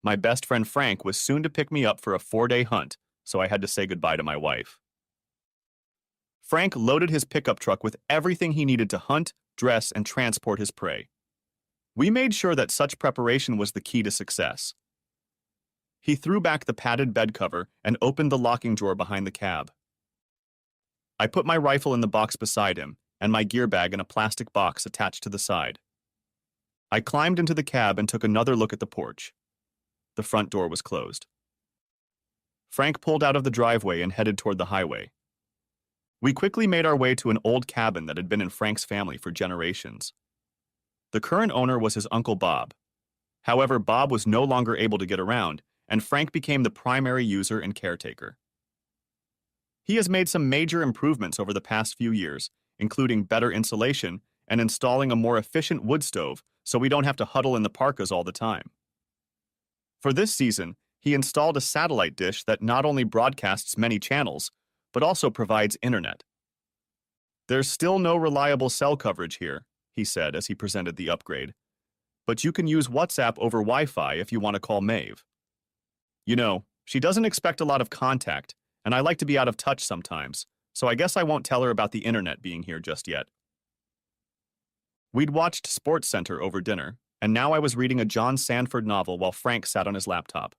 My best friend Frank was soon to pick me up for a 4-day hunt, so I had to say goodbye to my wife. Frank loaded his pickup truck with everything he needed to hunt, dress, and transport his prey. We made sure that such preparation was the key to success. He threw back the padded bed cover and opened the locking drawer behind the cab. I put my rifle in the box beside him and my gear bag in a plastic box attached to the side. I climbed into the cab and took another look at the porch. The front door was closed. Frank pulled out of the driveway and headed toward the highway. We quickly made our way to an old cabin that had been in Frank's family for generations. The current owner was his Uncle Bob. However, Bob was no longer able to get around, and Frank became the primary user and caretaker. He has made some major improvements over the past few years, including better insulation and installing a more efficient wood stove so we don't have to huddle in the parkas all the time. For this season, he installed a satellite dish that not only broadcasts many channels, but also provides internet. "There's still no reliable cell coverage here," he said as he presented the upgrade, "but you can use WhatsApp over Wi-Fi if you want to call Maeve. You know, she doesn't expect a lot of contact, and I like to be out of touch sometimes, so I guess I won't tell her about the internet being here just yet." We'd watched SportsCenter over dinner, and now I was reading a John Sandford novel while Frank sat on his laptop.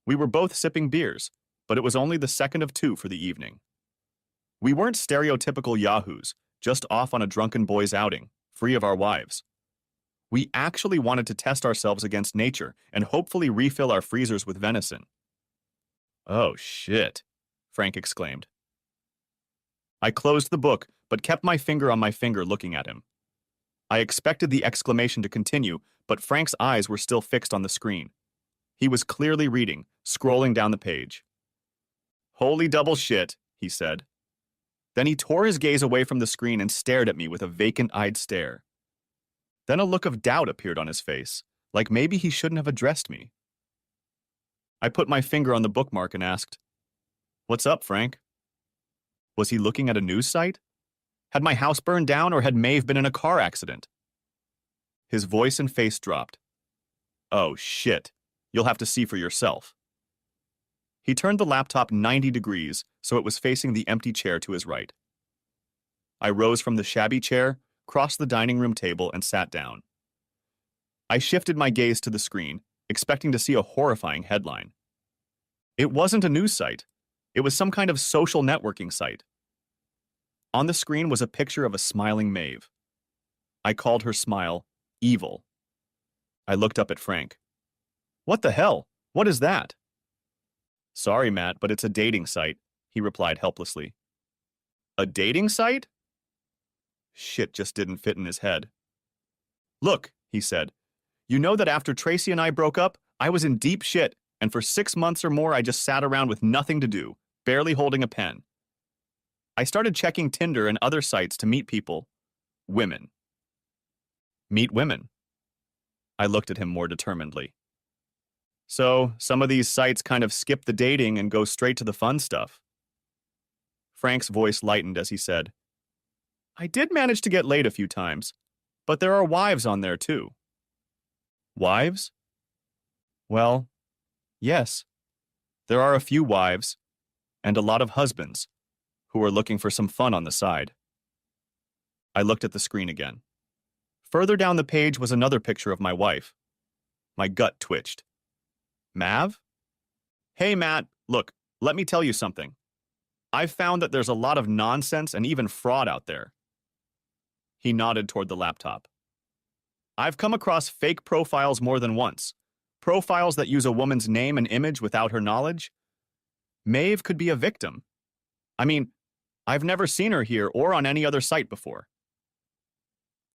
We were both sipping beers, but it was only the second of two for the evening. We weren't stereotypical yahoos, just off on a drunken boys' outing, free of our wives. We actually wanted to test ourselves against nature and hopefully refill our freezers with venison. "Oh, shit," Frank exclaimed. I closed the book, but kept my finger on my finger looking at him. I expected the exclamation to continue, but Frank's eyes were still fixed on the screen. He was clearly reading, scrolling down the page. "Holy double shit," he said. Then he tore his gaze away from the screen and stared at me with a vacant-eyed stare. Then a look of doubt appeared on his face, like maybe he shouldn't have addressed me. I put my finger on the bookmark and asked, "What's up, Frank?" Was he looking at a news site? Had my house burned down or had Maeve been in a car accident? His voice and face dropped. "Oh, shit. You'll have to see for yourself." He turned the laptop 90 degrees so it was facing the empty chair to his right. I rose from the shabby chair, crossed the dining room table, and sat down. I shifted my gaze to the screen, expecting to see a horrifying headline. It wasn't a news site. It was some kind of social networking site. On the screen was a picture of a smiling Maeve. I called her smile evil. I looked up at Frank. "What the hell? What is that?" "Sorry, Matt, but it's a dating site," he replied helplessly. "A dating site?" Shit just didn't fit in his head. "Look," he said, "you know that after Tracy and I broke up, I was in deep shit, and for 6 months or more I just sat around with nothing to do, barely holding a pen. I started checking Tinder and other sites to meet people. Women. Meet women." I looked at him more determinedly. "So, some of these sites kind of skip the dating and go straight to the fun stuff." Frank's voice lightened as he said, "I did manage to get laid a few times, but there are wives on there too." "Wives?" "Well, yes. There are a few wives, and a lot of husbands, who are looking for some fun on the side." I looked at the screen again. Further down the page was another picture of my wife. My gut twitched. "Mav? Hey, Matt, look, let me tell you something. I've found that there's a lot of nonsense and even fraud out there." He nodded toward the laptop. "I've come across fake profiles more than once. Profiles that use a woman's name and image without her knowledge. Maeve could be a victim. I mean, I've never seen her here or on any other site before."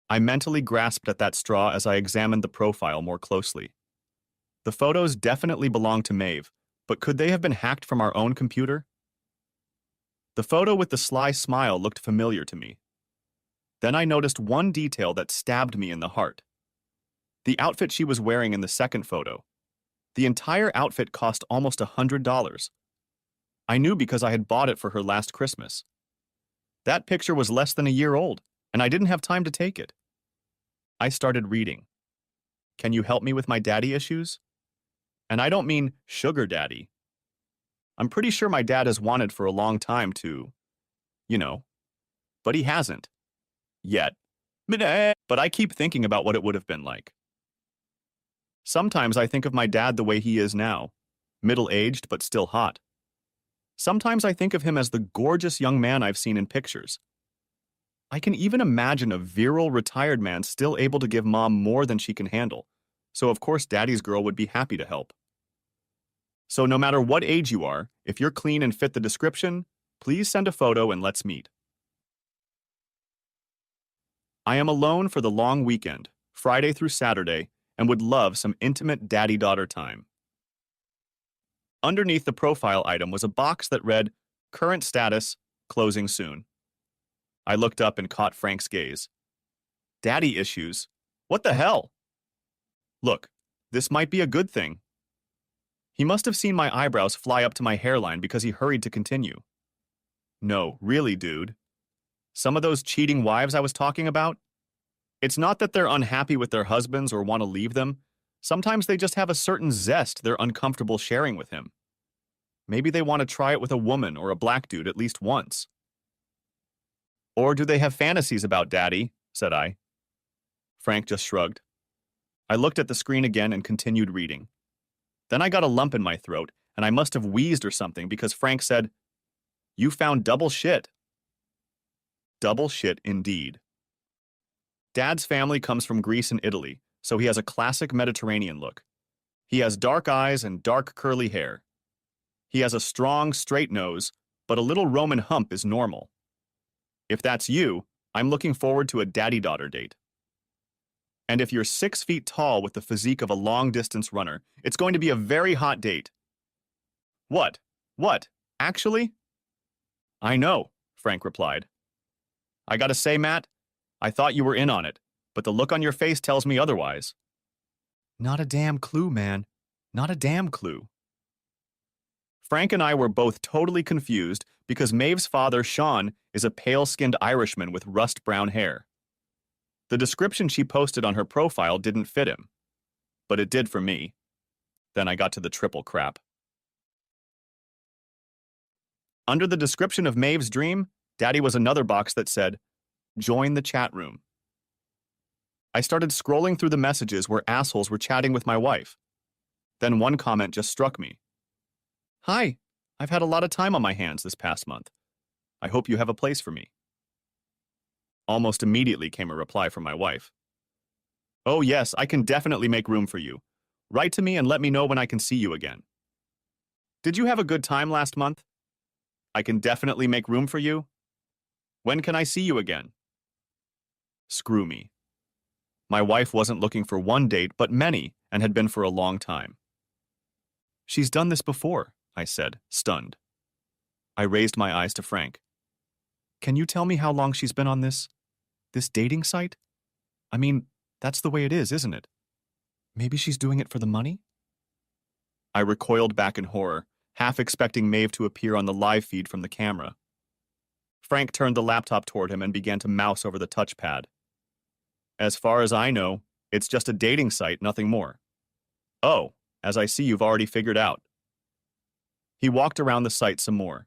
I mentally grasped at that straw as I examined the profile more closely. The photos definitely belonged to Maeve, but could they have been hacked from our own computer? The photo with the sly smile looked familiar to me. Then I noticed one detail that stabbed me in the heart. The outfit she was wearing in the second photo. The entire outfit cost almost $100. I knew because I had bought it for her last Christmas. That picture was less than a year old, and I didn't have time to take it. I started reading. "Can you help me with my daddy issues?" And I don't mean sugar daddy. I'm pretty sure my dad has wanted for a long time to, you know, but he hasn't. Yet. But I keep thinking about what it would have been like. Sometimes I think of my dad the way he is now, middle-aged but still hot. Sometimes I think of him as the gorgeous young man I've seen in pictures. I can even imagine a virile retired man still able to give mom more than she can handle, so of course daddy's girl would be happy to help. So no matter what age you are, if you're clean and fit the description, please send a photo and let's meet. I am alone for the long weekend, Friday through Saturday, and would love some intimate daddy-daughter time. Underneath the profile item was a box that read, Current status, closing soon. I looked up and caught Frank's gaze. Daddy issues? What the hell? Look, this might be a good thing. He must have seen my eyebrows fly up to my hairline because he hurried to continue. No, really, dude. Some of those cheating wives I was talking about? It's not that they're unhappy with their husbands or want to leave them. Sometimes they just have a certain zest they're uncomfortable sharing with him. Maybe they want to try it with a woman or a black dude at least once. Or do they have fantasies about daddy? Said I. Frank just shrugged. I looked at the screen again and continued reading. Then I got a lump in my throat, and I must have wheezed or something because Frank said, You found double shit. Double shit indeed. Dad's family comes from Greece and Italy, so he has a classic Mediterranean look. He has dark eyes and dark curly hair. He has a strong, straight nose, but a little Roman hump is normal. If that's you, I'm looking forward to a daddy-daughter date. And if you're 6 feet tall with the physique of a long-distance runner, it's going to be a very hot date. What? What? Actually? I know, Frank replied. I gotta say, Matt, I thought you were in on it, but the look on your face tells me otherwise. Not a damn clue, man. Not a damn clue. Frank and I were both totally confused because Maeve's father, Sean, is a pale-skinned Irishman with rust-brown hair. The description she posted on her profile didn't fit him, but it did for me. Then I got to the triple crap. Under the description of Maeve's dream, Daddy was another box that said, Join the chat room. I started scrolling through the messages where assholes were chatting with my wife. Then one comment just struck me. Hi, I've had a lot of time on my hands this past month. I hope you have a place for me. Almost immediately came a reply from my wife. Oh yes, I can definitely make room for you. Write to me and let me know when I can see you again. Did you have a good time last month? I can definitely make room for you. When can I see you again? Screw me. My wife wasn't looking for one date, but many, and had been for a long time. She's done this before, I said, stunned. I raised my eyes to Frank. Can you tell me how long she's been on this dating site? I mean, that's the way it is, isn't it? Maybe she's doing it for the money? I recoiled back in horror, half expecting Maeve to appear on the live feed from the camera. Frank turned the laptop toward him and began to mouse over the touchpad. As far as I know, it's just a dating site, nothing more. Oh, as I see you've already figured out. He walked around the site some more.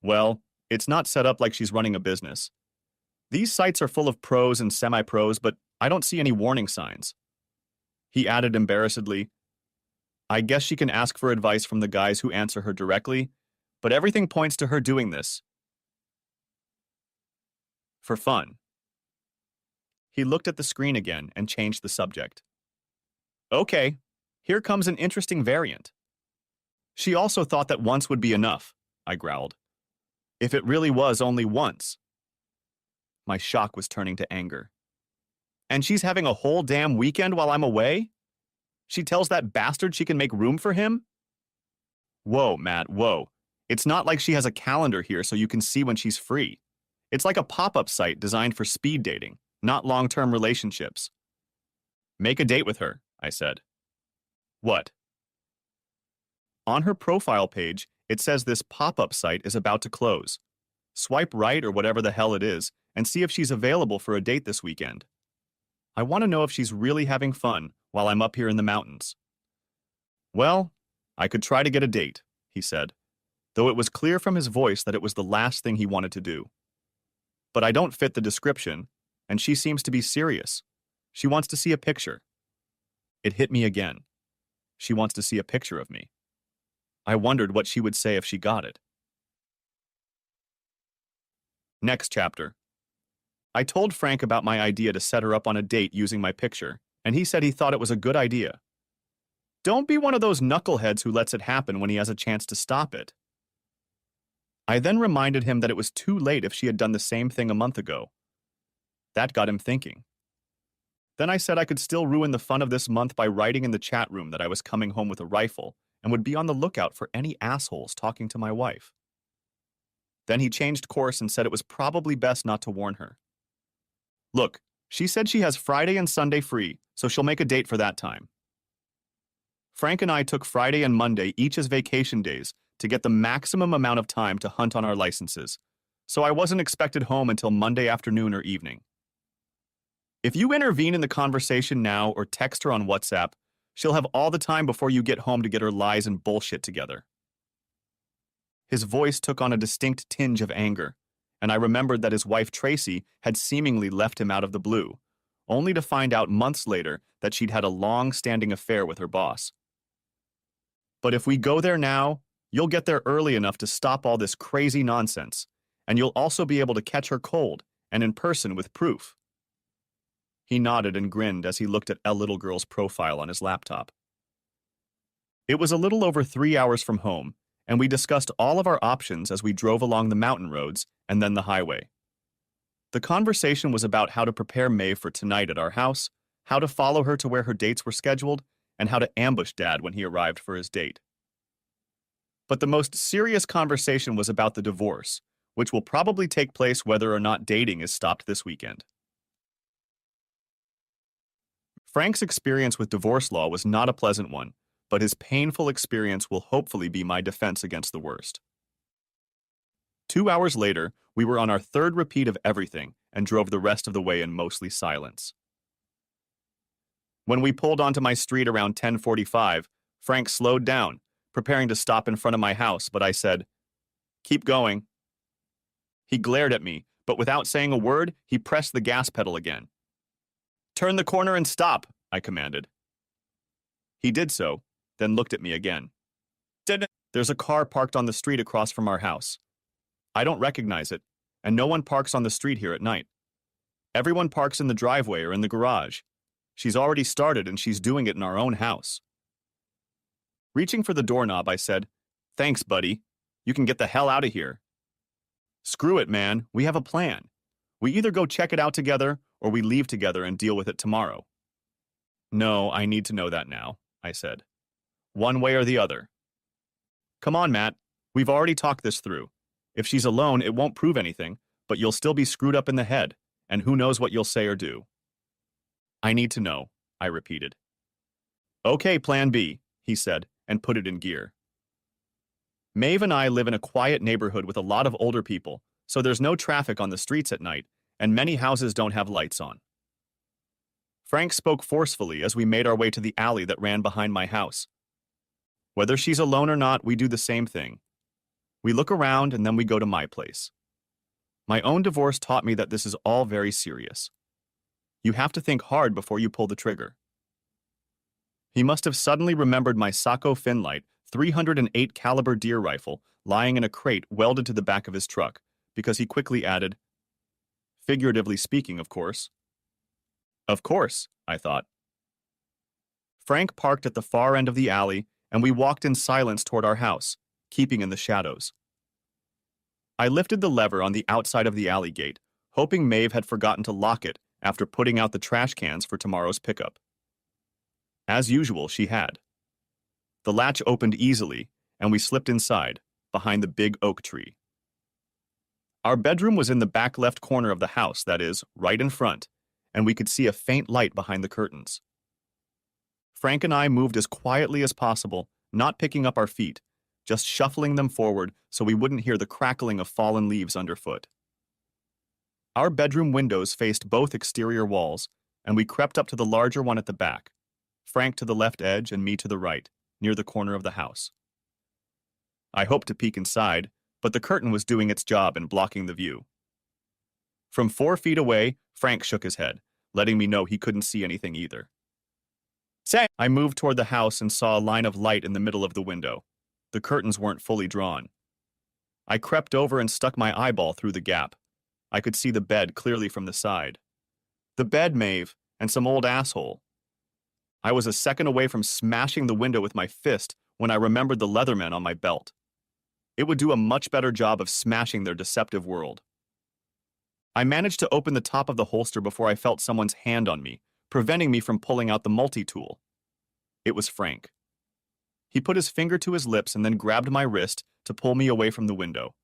Well, it's not set up like she's running a business. These sites are full of pros and semi-pros, but I don't see any warning signs. He added embarrassedly, I guess she can ask for advice from the guys who answer her directly, but everything points to her doing this for fun. He looked at the screen again and changed the subject. Okay, here comes an interesting variant. She also thought that once would be enough, I growled. If it really was only once. My shock was turning to anger. And she's having a whole damn weekend while I'm away? She tells that bastard she can make room for him? Whoa, Matt, whoa. It's not like she has a calendar here so you can see when she's free. It's like a pop-up site designed for speed dating, not long-term relationships. Make a date with her, I said. What? On her profile page, it says this pop-up site is about to close. Swipe right or whatever the hell it is, and see if she's available for a date this weekend. I want to know if she's really having fun while I'm up here in the mountains. Well, I could try to get a date, he said, though it was clear from his voice that it was the last thing he wanted to do. But I don't fit the description, and she seems to be serious. She wants to see a picture. It hit me again. She wants to see a picture of me. I wondered what she would say if she got it. Next chapter. I told Frank about my idea to set her up on a date using my picture, and he said he thought it was a good idea. Don't be one of those knuckleheads who lets it happen when he has a chance to stop it. I then reminded him that it was too late if she had done the same thing a month ago. That got him thinking. Then I said I could still ruin the fun of this month by writing in the chat room that I was coming home with a rifle and would be on the lookout for any assholes talking to my wife. Then he changed course and said it was probably best not to warn her. Look, she said she has Friday and Sunday free, so she'll make a date for that time. Frank and I took Friday and Monday each as vacation days to get the maximum amount of time to hunt on our licenses, so I wasn't expected home until Monday afternoon or evening. If you intervene in the conversation now or text her on WhatsApp, she'll have all the time before you get home to get her lies and bullshit together. His voice took on a distinct tinge of anger, and I remembered that his wife Tracy had seemingly left him out of the blue, only to find out months later that she'd had a long-standing affair with her boss. But if we go there now, you'll get there early enough to stop all this crazy nonsense, and you'll also be able to catch her cold and in person with proof. He nodded and grinned as he looked at a little girl's profile on his laptop. It was a little over 3 hours from home, and we discussed all of our options as we drove along the mountain roads and then the highway. The conversation was about how to prepare Maeve for tonight at our house, how to follow her to where her dates were scheduled, and how to ambush Dad when he arrived for his date. But the most serious conversation was about the divorce, which will probably take place whether or not dating is stopped this weekend. Frank's experience with divorce law was not a pleasant one, but his painful experience will hopefully be my defense against the worst. 2 hours later, we were on our third repeat of everything and drove the rest of the way in mostly silence. When we pulled onto my street around 10:45, Frank slowed down, preparing to stop in front of my house, but I said, "Keep going." He glared at me, but without saying a word, he pressed the gas pedal again. "Turn the corner and stop," I commanded. He did so, then looked at me again. There's a car parked on the street across from our house. I don't recognize it, and no one parks on the street here at night. Everyone parks in the driveway or in the garage. She's already started and she's doing it in our own house. Reaching for the doorknob, I said, "Thanks, buddy. You can get the hell out of here." "Screw it, man. We have a plan. We either go check it out together or we leave together and deal with it tomorrow." "No, I need to know that now," I said. "One way or the other." "Come on, Matt. We've already talked this through. If she's alone, it won't prove anything, but you'll still be screwed up in the head, and who knows what you'll say or do." "I need to know," I repeated. "Okay, plan B," he said, and put it in gear. Maeve and I live in a quiet neighborhood with a lot of older people, so there's no traffic on the streets at night, and many houses don't have lights on. Frank spoke forcefully as we made our way to the alley that ran behind my house. Whether she's alone or not, we do the same thing. We look around and then we go to my place. My own divorce taught me that this is all very serious. You have to think hard before you pull the trigger. He must have suddenly remembered my Sacco Finlight 308 caliber deer rifle lying in a crate welded to the back of his truck, because he quickly added, "Figuratively speaking, of course." Of course, I thought. Frank parked at the far end of the alley, and we walked in silence toward our house, keeping in the shadows. I lifted the lever on the outside of the alley gate, hoping Maeve had forgotten to lock it after putting out the trash cans for tomorrow's pickup. As usual, she had. The latch opened easily, and we slipped inside, behind the big oak tree. Our bedroom was in the back left corner of the house, that is, right in front, and we could see a faint light behind the curtains. Frank and I moved as quietly as possible, not picking up our feet, just shuffling them forward so we wouldn't hear the crackling of fallen leaves underfoot. Our bedroom windows faced both exterior walls, and we crept up to the larger one at the back, Frank to the left edge and me to the right, near the corner of the house. I hoped to peek inside, but the curtain was doing its job in blocking the view. From 4 feet away, Frank shook his head, letting me know he couldn't see anything either. I moved toward the house and saw a line of light in the middle of the window. The curtains weren't fully drawn. I crept over and stuck my eyeball through the gap. I could see the bed clearly from the side. The bed, Maeve, and some old asshole. I was a second away from smashing the window with my fist when I remembered the Leathermen on my belt. It would do a much better job of smashing their deceptive world. I managed to open the top of the holster before I felt someone's hand on me, preventing me from pulling out the multi-tool. It was Frank. He put his finger to his lips and then grabbed my wrist to pull me away from the window.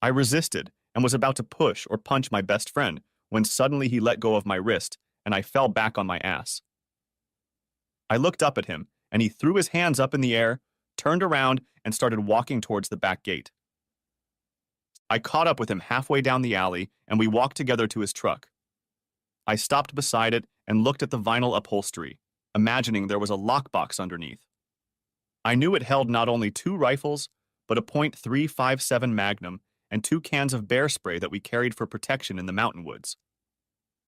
I resisted and was about to push or punch my best friend when suddenly he let go of my wrist and I fell back on my ass. I looked up at him and he threw his hands up in the air, turned around, and started walking towards the back gate. I caught up with him halfway down the alley and we walked together to his truck. I stopped beside it and looked at the vinyl upholstery, imagining there was a lockbox underneath. I knew it held not only 2 rifles, but a .357 Magnum and 2 cans of bear spray that we carried for protection in the mountain woods.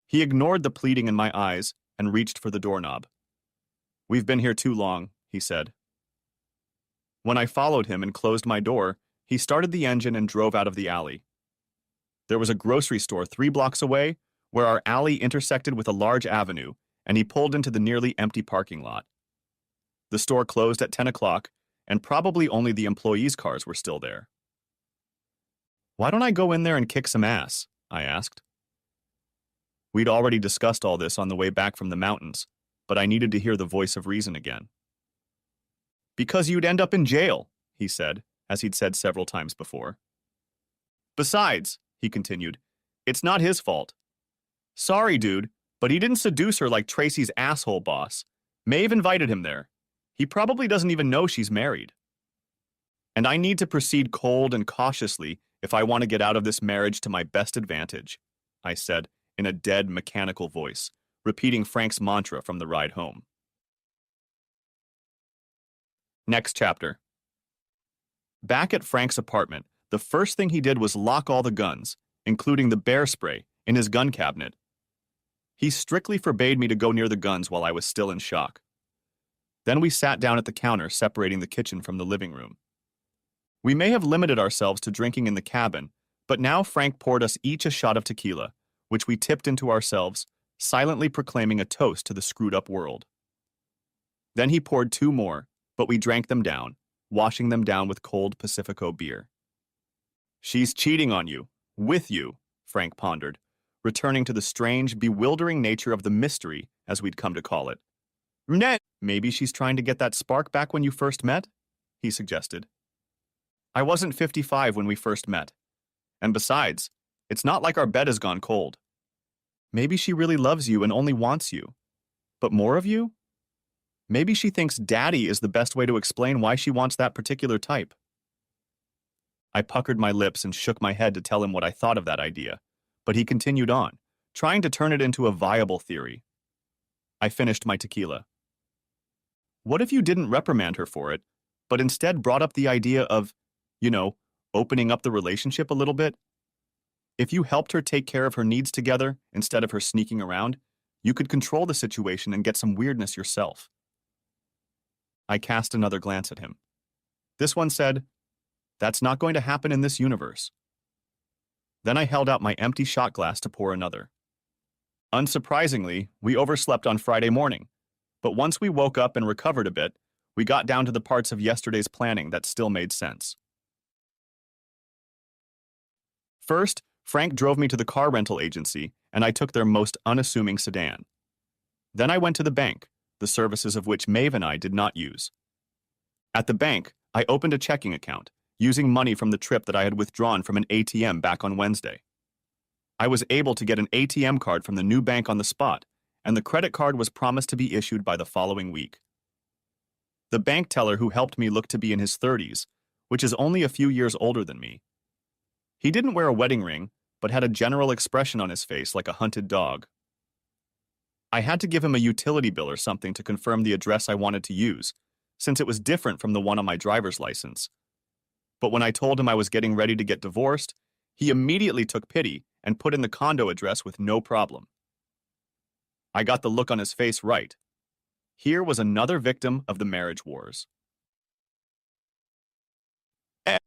He ignored the pleading in my eyes and reached for the doorknob. "We've been here too long," he said. When I followed him and closed my door, he started the engine and drove out of the alley. There was a grocery store 3 blocks away where our alley intersected with a large avenue, and he pulled into the nearly empty parking lot. The store closed at 10 o'clock, and probably only the employees' cars were still there. "Why don't I go in there and kick some ass?" I asked. We'd already discussed all this on the way back from the mountains, but I needed to hear the voice of reason again. "Because you'd end up in jail," he said, as he'd said several times before. "Besides," he continued, "it's not his fault. Sorry, dude, but he didn't seduce her like Tracy's asshole boss. Maeve invited him there. He probably doesn't even know she's married. And I need to proceed cold and cautiously if I want to get out of this marriage to my best advantage," I said in a dead, mechanical voice, repeating Frank's mantra from the ride home. Next chapter. Back at Frank's apartment, the first thing he did was lock all the guns, including the bear spray, in his gun cabinet. He strictly forbade me to go near the guns while I was still in shock. Then we sat down at the counter separating the kitchen from the living room. We may have limited ourselves to drinking in the cabin, but now Frank poured us each a shot of tequila, which we tipped into ourselves, silently proclaiming a toast to the screwed-up world. Then he poured 2 more, but we drank them down, washing them down with cold Pacifico beer. "She's cheating on you, with you," Frank pondered, returning to the strange, bewildering nature of the mystery, as we'd come to call it. "Maybe she's trying to get that spark back when you first met?" he suggested. "I wasn't 55 when we first met. And besides, it's not like our bed has gone cold. Maybe she really loves you and only wants you. But more of you? Maybe she thinks daddy is the best way to explain why she wants that particular type." I puckered my lips and shook my head to tell him what I thought of that idea, but he continued on, trying to turn it into a viable theory. I finished my tequila. "What if you didn't reprimand her for it, but instead brought up the idea of, opening up the relationship a little bit? If you helped her take care of her needs together instead of her sneaking around, you could control the situation and get some weirdness yourself." I cast another glance at him. This one said, "That's not going to happen in this universe." Then I held out my empty shot glass to pour another. Unsurprisingly, we overslept on Friday morning, but once we woke up and recovered a bit, we got down to the parts of yesterday's planning that still made sense. First, Frank drove me to the car rental agency, and I took their most unassuming sedan. Then I went to the bank, the services of which Maeve and I did not use. At the bank, I opened a checking account, using money from the trip that I had withdrawn from an ATM back on Wednesday. I was able to get an ATM card from the new bank on the spot, and the credit card was promised to be issued by the following week. The bank teller who helped me looked to be in his 30s, which is only a few years older than me. He didn't wear a wedding ring, but had a general expression on his face like a hunted dog. I had to give him a utility bill or something to confirm the address I wanted to use, since it was different from the one on my driver's license. But when I told him I was getting ready to get divorced, he immediately took pity and put in the condo address with no problem. I got the look on his face right. Here was another victim of the marriage wars.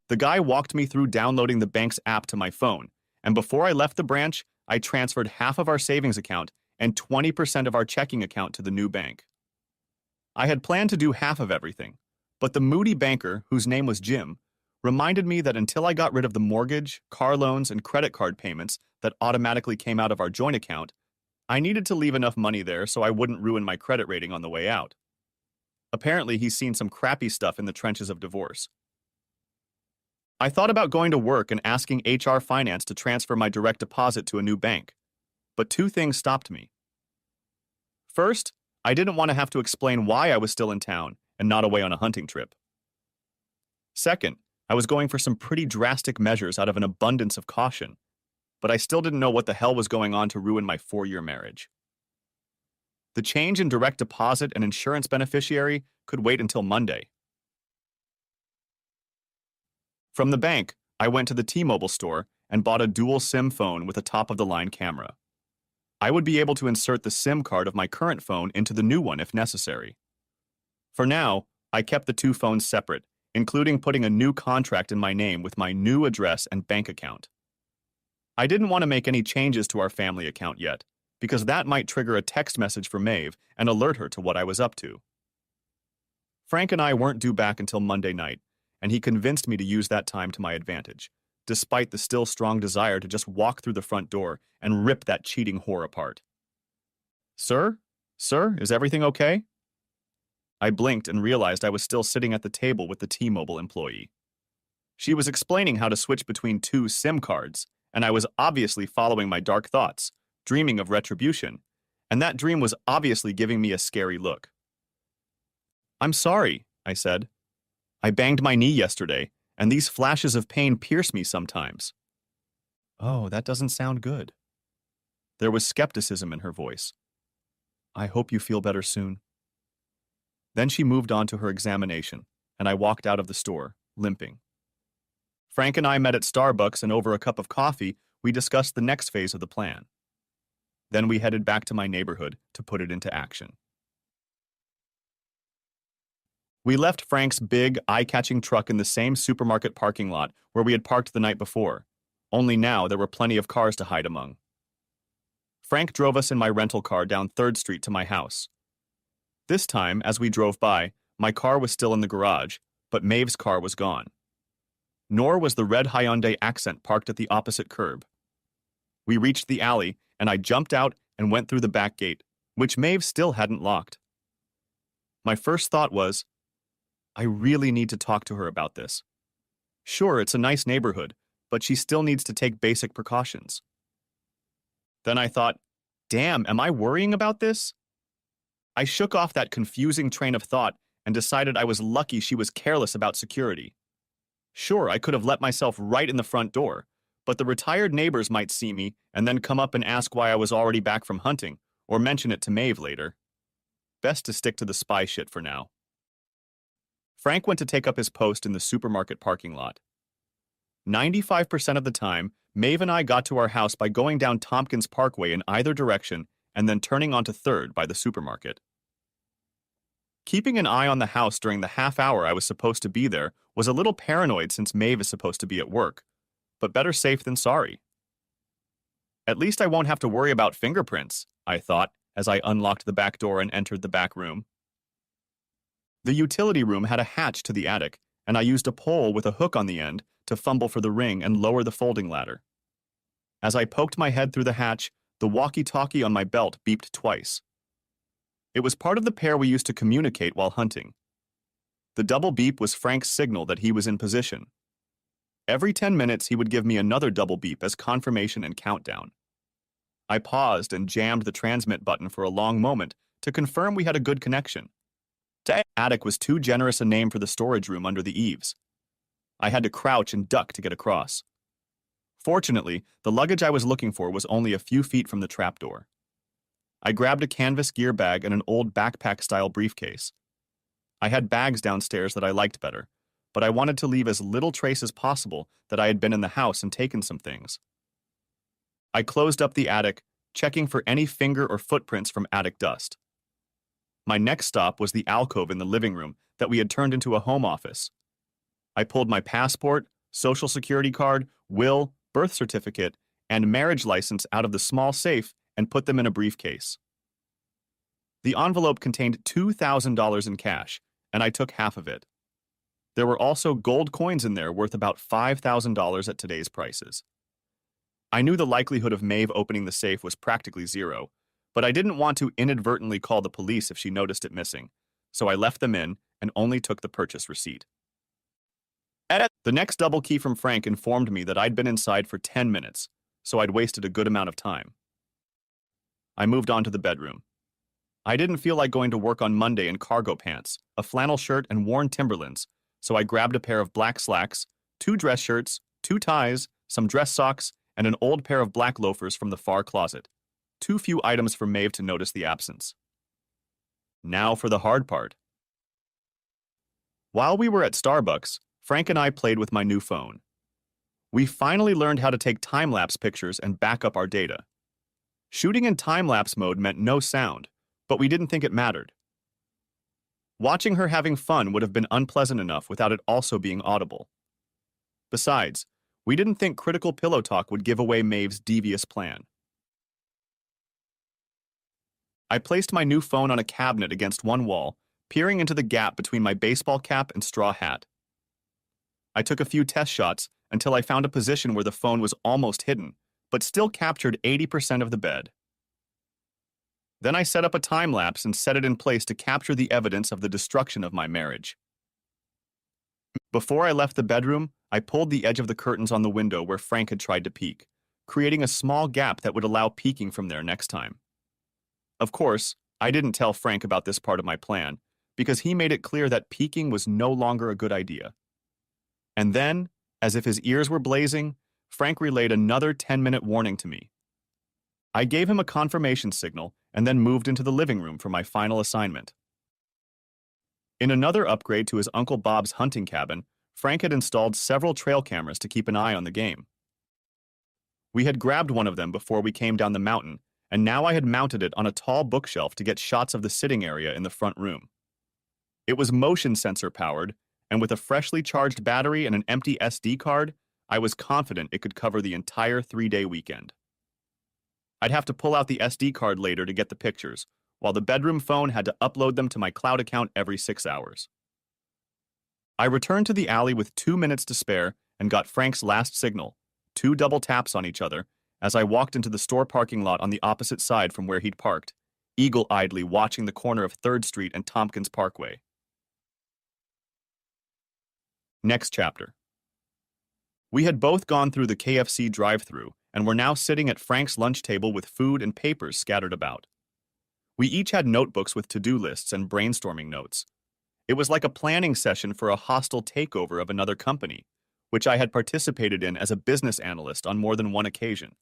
The guy walked me through downloading the bank's app to my phone, and before I left the branch, I transferred half of our savings account and 20% of our checking account to the new bank. I had planned to do half of everything, but the moody banker, whose name was Jim, reminded me that until I got rid of the mortgage, car loans, and credit card payments that automatically came out of our joint account, I needed to leave enough money there so I wouldn't ruin my credit rating on the way out. Apparently, he's seen some crappy stuff in the trenches of divorce. I thought about going to work and asking HR Finance to transfer my direct deposit to a new bank, but two things stopped me. First, I didn't want to have to explain why I was still in town and not away on a hunting trip. Second, I was going for some pretty drastic measures out of an abundance of caution, but I still didn't know what the hell was going on to ruin my 4-year marriage. The change in direct deposit and insurance beneficiary could wait until Monday. From the bank, I went to the T-Mobile store and bought a dual SIM phone with a top-of-the-line camera. I would be able to insert the SIM card of my current phone into the new one if necessary. For now, I kept the two phones separate, including putting a new contract in my name with my new address and bank account. I didn't want to make any changes to our family account yet, because that might trigger a text message for Maeve and alert her to what I was up to. Frank and I weren't due back until Monday night, and he convinced me to use that time to my advantage, despite the still strong desire to just walk through the front door and rip that cheating whore apart. Sir? Sir, is everything okay? I blinked and realized I was still sitting at the table with the T-Mobile employee. She was explaining how to switch between two SIM cards, and I was obviously following my dark thoughts, dreaming of retribution, and that dream was obviously giving me a scary look. I'm sorry, I said. I banged my knee yesterday, and these flashes of pain pierce me sometimes. Oh, that doesn't sound good. There was skepticism in her voice. I hope you feel better soon. Then she moved on to her examination, and I walked out of the store, limping. Frank and I met at Starbucks, and over a cup of coffee, we discussed the next phase of the plan. Then we headed back to my neighborhood to put it into action. We left Frank's big, eye-catching truck in the same supermarket parking lot where we had parked the night before, only now there were plenty of cars to hide among. Frank drove us in my rental car down 3rd Street to my house. This time, as we drove by, my car was still in the garage, but Maeve's car was gone. Nor was the red Hyundai Accent parked at the opposite curb. We reached the alley, and I jumped out and went through the back gate, which Maeve still hadn't locked. My first thought was, I really need to talk to her about this. Sure, it's a nice neighborhood, but she still needs to take basic precautions. Then I thought, damn, am I worrying about this? I shook off that confusing train of thought and decided I was lucky she was careless about security. Sure, I could have let myself right in the front door, but the retired neighbors might see me and then come up and ask why I was already back from hunting, or mention it to Maeve later. Best to stick to the spy shit for now. Frank went to take up his post in the supermarket parking lot. 95% of the time, Maeve and I got to our house by going down Tompkins Parkway in either direction and then turning onto 3rd by the supermarket. Keeping an eye on the house during the half hour I was supposed to be there was a little paranoid since Maeve is supposed to be at work, but better safe than sorry. At least I won't have to worry about fingerprints, I thought, as I unlocked the back door and entered the back room. The utility room had a hatch to the attic, and I used a pole with a hook on the end to fumble for the ring and lower the folding ladder. As I poked my head through the hatch, the walkie-talkie on my belt beeped twice. It was part of the pair we used to communicate while hunting. The double beep was Frank's signal that he was in position. Every 10 minutes he would give me another double beep as confirmation and countdown. I paused and jammed the transmit button for a long moment to confirm we had a good connection. The attic was too generous a name for the storage room under the eaves. I had to crouch and duck to get across. Fortunately, the luggage I was looking for was only a few feet from the trapdoor. I grabbed a canvas gear bag and an old backpack-style briefcase. I had bags downstairs that I liked better, but I wanted to leave as little trace as possible that I had been in the house and taken some things. I closed up the attic, checking for any finger or footprints from attic dust. My next stop was the alcove in the living room that we had turned into a home office. I pulled my passport, social security card, will, birth certificate, and marriage license out of the small safe and put them in a briefcase. The envelope contained $2,000 in cash, and I took half of it. There were also gold coins in there worth about $5,000 at today's prices. I knew the likelihood of Maeve opening the safe was practically zero, but I didn't want to inadvertently call the police if she noticed it missing, so I left them in and only took the purchase receipt. The next double key from Frank informed me that I'd been inside for 10 minutes, so I'd wasted a good amount of time. I moved on to the bedroom. I didn't feel like going to work on Monday in cargo pants, a flannel shirt, and worn Timberlands, so I grabbed a pair of black slacks, 2 dress shirts, 2 ties, some dress socks, and an old pair of black loafers from the far closet. Too few items for Maeve to notice the absence. Now for the hard part. While we were at Starbucks, Frank and I played with my new phone. We finally learned how to take time-lapse pictures and back up our data. Shooting in time-lapse mode meant no sound, but we didn't think it mattered. Watching her having fun would have been unpleasant enough without it also being audible. Besides, we didn't think critical pillow talk would give away Maeve's devious plan. I placed my new phone on a cabinet against one wall, peering into the gap between my baseball cap and straw hat. I took a few test shots until I found a position where the phone was almost hidden, but still captured 80% of the bed. Then I set up a time-lapse and set it in place to capture the evidence of the destruction of my marriage. Before I left the bedroom, I pulled the edge of the curtains on the window where Frank had tried to peek, creating a small gap that would allow peeking from there next time. Of course, I didn't tell Frank about this part of my plan, because he made it clear that peeking was no longer a good idea. And then, as if his ears were blazing, Frank relayed another 10-minute warning to me. I gave him a confirmation signal and then moved into the living room for my final assignment. In another upgrade to his Uncle Bob's hunting cabin, Frank had installed several trail cameras to keep an eye on the game. We had grabbed one of them before we came down the mountain, and now I had mounted it on a tall bookshelf to get shots of the sitting area in the front room. It was motion sensor powered, and with a freshly charged battery and an empty SD card, I was confident it could cover the entire 3-day weekend. I'd have to pull out the SD card later to get the pictures, while the bedroom phone had to upload them to my cloud account every 6 hours. I returned to the alley with 2 minutes to spare and got Frank's last signal, 2 double taps on each other, as I walked into the store parking lot on the opposite side from where he'd parked, eagle-eyedly watching the corner of 3rd Street and Tompkins Parkway. Next chapter. We had both gone through the KFC drive-thru and were now sitting at Frank's lunch table with food and papers scattered about. We each had notebooks with to-do lists and brainstorming notes. It was like a planning session for a hostile takeover of another company, which I had participated in as a business analyst on more than one occasion.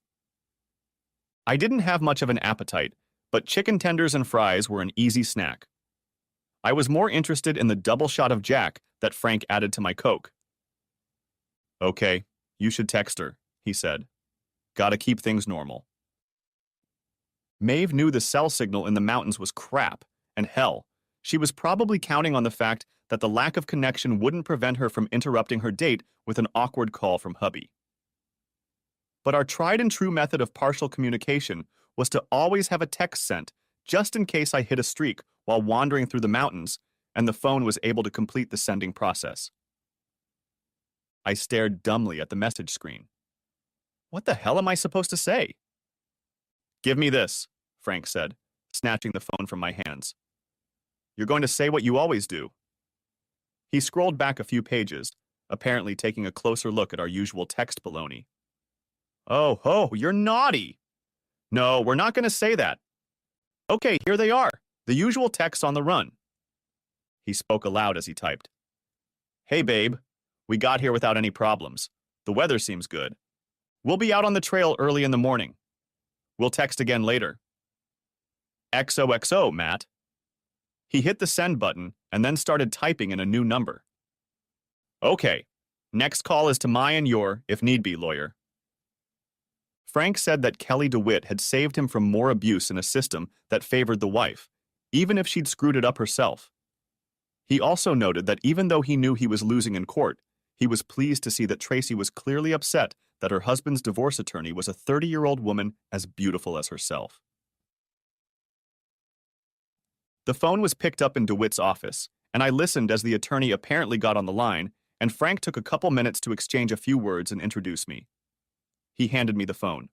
I didn't have much of an appetite, but chicken tenders and fries were an easy snack. I was more interested in the double shot of Jack that Frank added to my Coke. "Okay, you should text her," he said. "Gotta keep things normal." Maeve knew the cell signal in the mountains was crap, and hell, she was probably counting on the fact that the lack of connection wouldn't prevent her from interrupting her date with an awkward call from hubby. But our tried-and-true method of partial communication was to always have a text sent, just in case I hit a streak while wandering through the mountains, and the phone was able to complete the sending process. I stared dumbly at the message screen. What the hell am I supposed to say? "Give me this," Frank said, snatching the phone from my hands. "You're going to say what you always do." He scrolled back a few pages, apparently taking a closer look at our usual text baloney. Oh, you're naughty. "No, we're not going to say that." "Okay, here they are, the usual texts on the run." He spoke aloud as he typed. "Hey, babe, we got here without any problems. The weather seems good. We'll be out on the trail early in the morning. We'll text again later. XOXO, Matt." He hit the send button and then started typing in a new number. Okay, next call is to my and your, if need be, lawyer. Frank said that Kelly DeWitt had saved him from more abuse in a system that favored the wife, even if she'd screwed it up herself. He also noted that even though he knew he was losing in court, he was pleased to see that Tracy was clearly upset that her husband's divorce attorney was a 30-year-old woman as beautiful as herself. The phone was picked up in DeWitt's office, and I listened as the attorney apparently got on the line, and Frank took a couple minutes to exchange a few words and introduce me. He handed me the phone.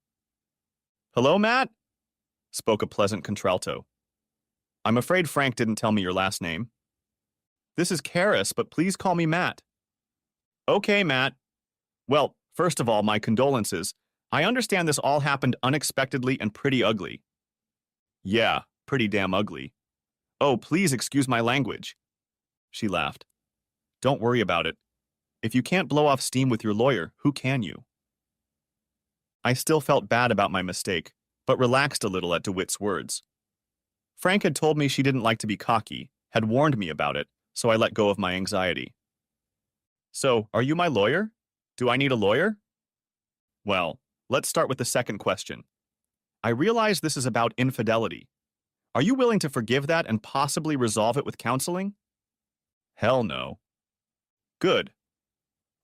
"Hello, Matt?" spoke a pleasant contralto. "I'm afraid Frank didn't tell me your last name." "This is Karis, but please call me Matt." "Okay, Matt. Well, first of all, my condolences. I understand this all happened unexpectedly and pretty ugly." "Yeah, pretty damn ugly." "Oh, please excuse my language." She laughed. "Don't worry about it. If you can't blow off steam with your lawyer, who can you?" I still felt bad about my mistake, but relaxed a little at DeWitt's words. Frank had told me she didn't like to be cocky, had warned me about it, so I let go of my anxiety. "So, are you my lawyer? Do I need a lawyer?" "Well, let's start with the second question. I realize this is about infidelity. Are you willing to forgive that and possibly resolve it with counseling?" "Hell no." "Good.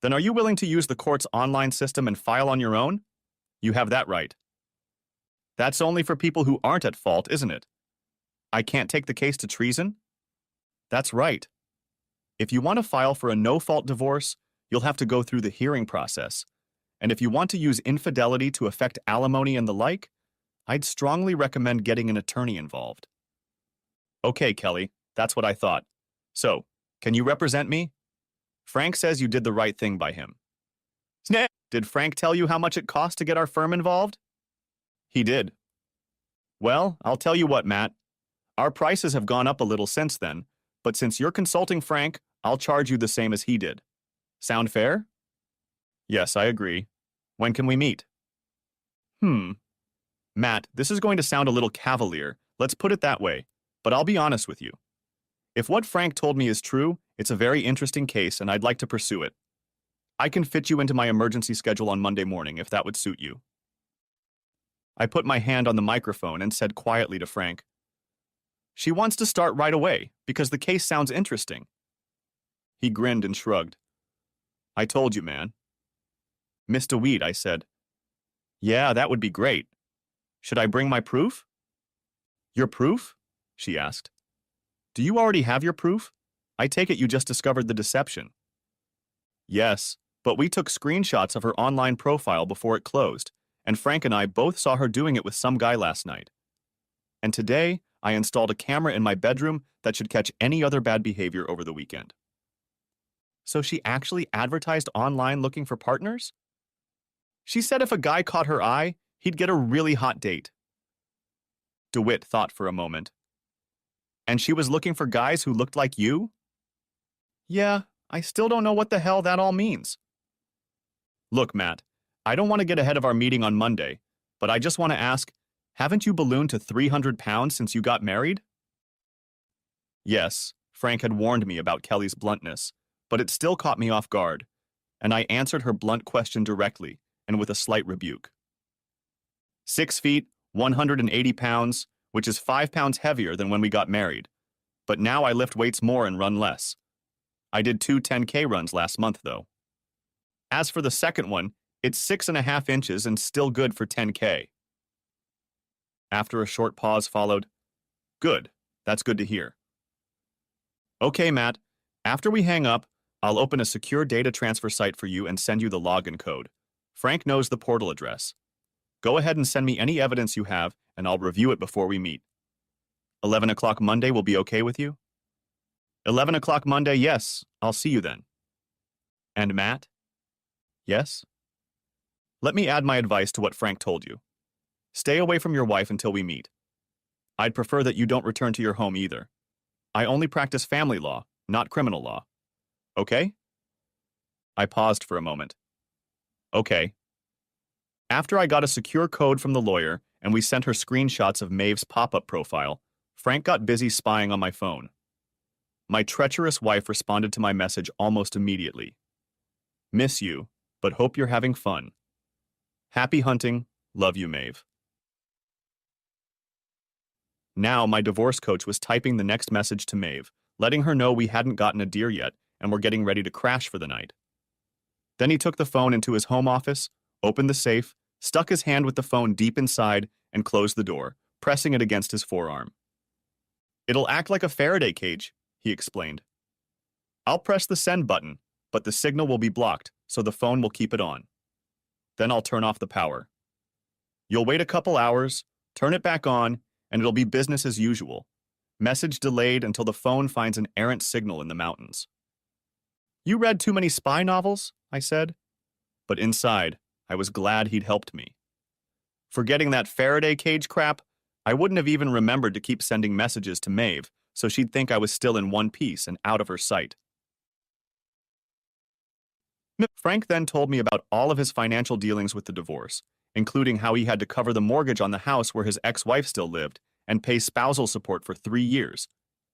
Then are you willing to use the court's online system and file on your own?" "You have that right." "That's only for people who aren't at fault, isn't it? I can't take the case to treason?" "That's right. If you want to file for a no-fault divorce, you'll have to go through the hearing process. And if you want to use infidelity to affect alimony and the like, I'd strongly recommend getting an attorney involved." "Okay, Kelly, that's what I thought. So, can you represent me? Frank says you did the right thing by him." "Snap! Did Frank tell you how much it cost to get our firm involved?" "He did." "Well, I'll tell you what, Matt. Our prices have gone up a little since then, but since you're consulting Frank, I'll charge you the same as he did. Sound fair?" "Yes, I agree. When can we meet?" Matt, this is going to sound a little cavalier, let's put it that way, but I'll be honest with you. If what Frank told me is true, it's a very interesting case and I'd like to pursue it. I can fit you into my emergency schedule on Monday morning if that would suit you." I put my hand on the microphone and said quietly to Frank, "She wants to start right away because the case sounds interesting." He grinned and shrugged. "I told you, man." "Miss DeWitt," I said. "Yeah, that would be great. Should I bring my proof?" "Your proof?" she asked. "Do you already have your proof? I take it you just discovered the deception." "Yes, but we took screenshots of her online profile before it closed, and Frank and I both saw her doing it with some guy last night. And today, I installed a camera in my bedroom that should catch any other bad behavior over the weekend." "So she actually advertised online looking for partners?" "She said if a guy caught her eye, he'd get a really hot date." DeWitt thought for a moment. "And she was looking for guys who looked like you?" "Yeah, I still don't know what the hell that all means." "Look, Matt, I don't want to get ahead of our meeting on Monday, but I just want to ask, haven't you ballooned to 300 pounds since you got married?" Yes, Frank had warned me about Kelly's bluntness, but it still caught me off guard, and I answered her blunt question directly and with a slight rebuke. 6 feet, 180 pounds, which is 5 pounds heavier than when we got married, but now I lift weights more and run less. I did 2 10K runs last month, though. As for the second one, it's 6.5 inches and still good for 10K. After a short pause followed, "Good, that's good to hear." "Okay, Matt, after we hang up, I'll open a secure data transfer site for you and send you the login code. Frank knows the portal address. Go ahead and send me any evidence you have, and I'll review it before we meet. 11 o'clock Monday will be okay with you?" 11 o'clock Monday, yes. I'll see you then." "And Matt?" "Yes?" "Let me add my advice to what Frank told you. Stay away from your wife until we meet. I'd prefer that you don't return to your home either. I only practice family law, not criminal law. Okay?" I paused for a moment. "Okay." After I got a secure code from the lawyer and we sent her screenshots of Maeve's pop-up profile, Frank got busy spying on my phone. My treacherous wife responded to my message almost immediately. Miss you, but hope you're having fun. Happy hunting. Love you, Maeve. Now, my divorce coach was typing the next message to Maeve, letting her know we hadn't gotten a deer yet and were getting ready to crash for the night. Then he took the phone into his home office, opened the safe, stuck his hand with the phone deep inside, and closed the door, pressing it against his forearm. It'll act like a Faraday cage, he explained. I'll press the send button, but the signal will be blocked, so the phone will keep it on. Then I'll turn off the power. You'll wait a couple hours, turn it back on, and it'll be business as usual. Message delayed until the phone finds an errant signal in the mountains. You read too many spy novels, I said. But inside, I was glad he'd helped me. Forgetting that Faraday cage crap, I wouldn't have even remembered to keep sending messages to Maeve, so she'd think I was still in one piece and out of her sight. Frank then told me about all of his financial dealings with the divorce, including how he had to cover the mortgage on the house where his ex-wife still lived and pay spousal support for 3 years,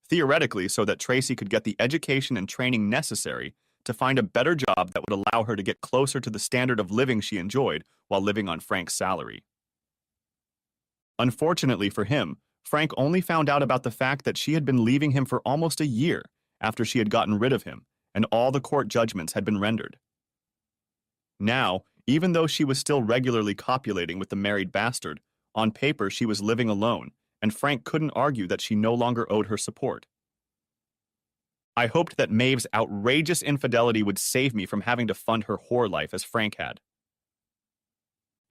theoretically so that Tracy could get the education and training necessary to find a better job that would allow her to get closer to the standard of living she enjoyed while living on Frank's salary. Unfortunately for him, Frank only found out about the fact that she had been leaving him for almost a year after she had gotten rid of him, and all the court judgments had been rendered. Now, even though she was still regularly copulating with the married bastard, on paper she was living alone, and Frank couldn't argue that she no longer owed her support. I hoped that Maeve's outrageous infidelity would save me from having to fund her whore life as Frank had.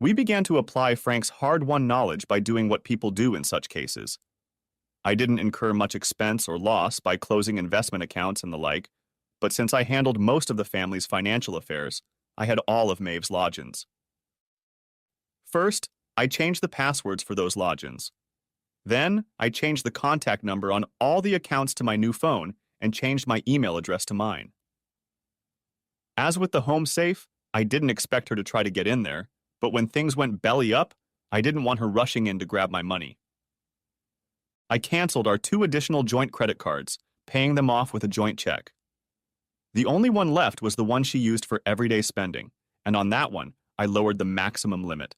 We began to apply Frank's hard-won knowledge by doing what people do in such cases. I didn't incur much expense or loss by closing investment accounts and the like, but since I handled most of the family's financial affairs, I had all of Maeve's logins. First, I changed the passwords for those logins. Then, I changed the contact number on all the accounts to my new phone and changed my email address to mine. As with the home safe, I didn't expect her to try to get in there, but when things went belly up, I didn't want her rushing in to grab my money. I canceled our 2 additional joint credit cards, paying them off with a joint check. The only one left was the one she used for everyday spending, and on that one, I lowered the maximum limit.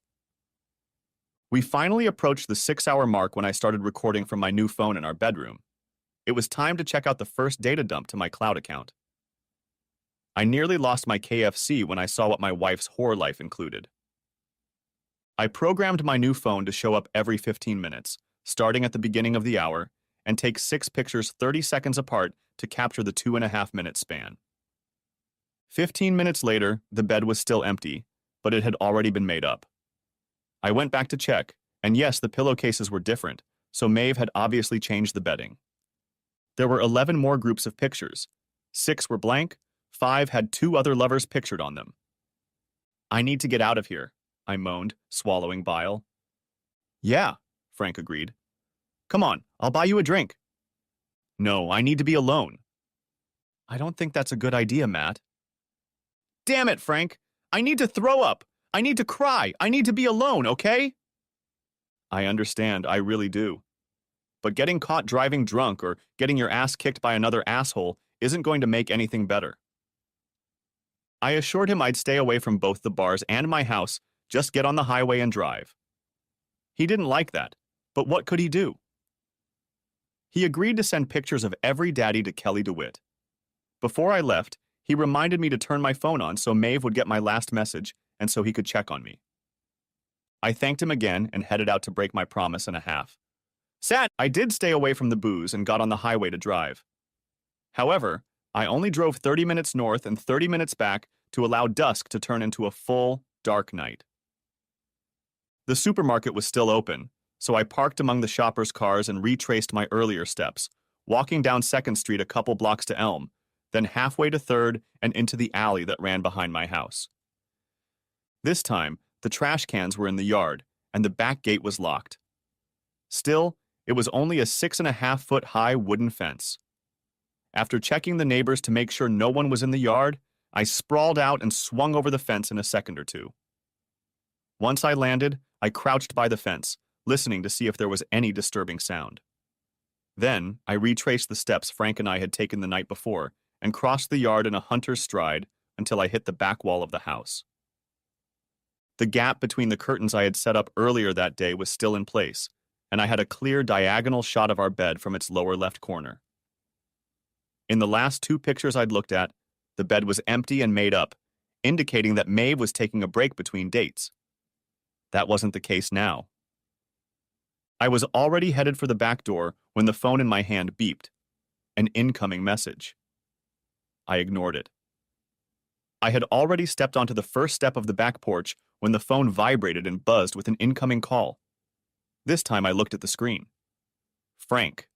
We finally approached the 6-hour mark when I started recording from my new phone in our bedroom. It was time to check out the first data dump to my cloud account. I nearly lost my KFC when I saw what my wife's whore life included. I programmed my new phone to show up every 15 minutes, starting at the beginning of the hour, and take 6 pictures 30 seconds apart to capture the 2.5-minute span. 15 minutes later, the bed was still empty, but it had already been made up. I went back to check, and yes, the pillowcases were different, so Maeve had obviously changed the bedding. There were 11 more groups of pictures. 6 were blank, 5 had 2 other lovers pictured on them. I need to get out of here, I moaned, swallowing bile. Yeah, Frank agreed. Come on, I'll buy you a drink. No, I need to be alone. I don't think that's a good idea, Matt. Damn it, Frank! I need to throw up! I need to cry! I need to be alone, okay? I understand, I really do. But getting caught driving drunk or getting your ass kicked by another asshole isn't going to make anything better. I assured him I'd stay away from both the bars and my house, just get on the highway and drive. He didn't like that, but what could he do? He agreed to send pictures of every daddy to Kelly DeWitt. Before I left, he reminded me to turn my phone on so Maeve would get my last message and so he could check on me. I thanked him again and headed out to break my promise and a half. I did stay away from the booze and got on the highway to drive. However, I only drove 30 minutes north and 30 minutes back to allow dusk to turn into a full, dark night. The supermarket was still open, so I parked among the shoppers' cars and retraced my earlier steps, walking down 2nd Street a couple blocks to Elm, then halfway to 3rd and into the alley that ran behind my house. This time, the trash cans were in the yard, and the back gate was locked. Still, it was only a 6.5-foot high wooden fence. After checking the neighbors to make sure no one was in the yard, I sprawled out and swung over the fence in a second or two. Once I landed, I crouched by the fence, listening to see if there was any disturbing sound. Then, I retraced the steps Frank and I had taken the night before and crossed the yard in a hunter's stride until I hit the back wall of the house. The gap between the curtains I had set up earlier that day was still in place, and I had a clear diagonal shot of our bed from its lower left corner. In the last two pictures I'd looked at, the bed was empty and made up, indicating that Maeve was taking a break between dates. That wasn't the case now. I was already headed for the back door when the phone in my hand beeped. An incoming message. I ignored it. I had already stepped onto the first step of the back porch when the phone vibrated and buzzed with an incoming call. This time I looked at the screen. Frank.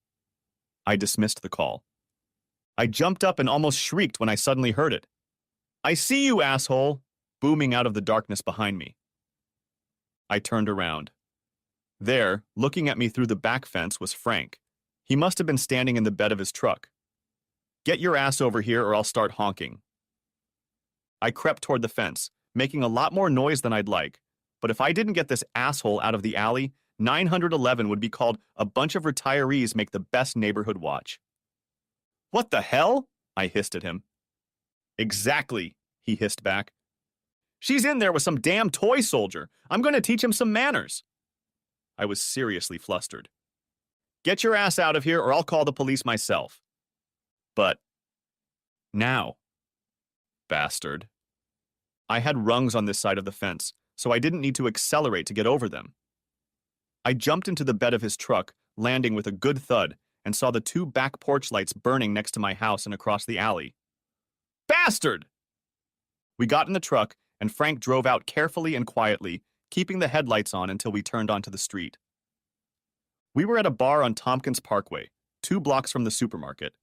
I dismissed the call. I jumped up and almost shrieked when I suddenly heard it. "I see you, asshole!" booming out of the darkness behind me. I turned around. There, looking at me through the back fence, was Frank. He must have been standing in the bed of his truck. "Get your ass over here or I'll start honking." I crept toward the fence, making a lot more noise than I'd like, but if I didn't get this asshole out of the alley, 911 would be called a bunch of retirees make the best neighborhood watch. "What the hell?" I hissed at him. "Exactly," he hissed back. "She's in there with some damn toy soldier. I'm going to teach him some manners." I was seriously flustered. "Get your ass out of here or I'll call the police myself." But now, bastard. I had rungs on this side of the fence, so I didn't need to accelerate to get over them. I jumped into the bed of his truck, landing with a good thud, and saw the two back porch lights burning next to my house and across the alley. "Bastard!" We got in the truck, and Frank drove out carefully and quietly, keeping the headlights on until we turned onto the street. We were at a bar on Tompkins Parkway, 2 blocks from the supermarket.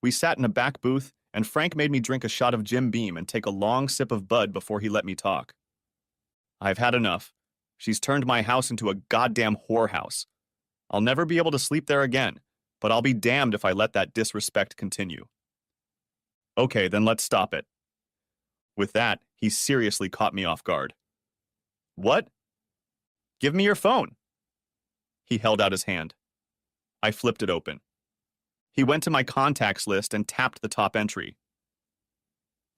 We sat in a back booth, and Frank made me drink a shot of Jim Beam and take a long sip of Bud before he let me talk. "I've had enough. She's turned my house into a goddamn whorehouse. I'll never be able to sleep there again, but I'll be damned if I let that disrespect continue." "Okay, then let's stop it." With that, he seriously caught me off guard. "What?" "Give me your phone." He held out his hand. I flipped it open. He went to my contacts list and tapped the top entry.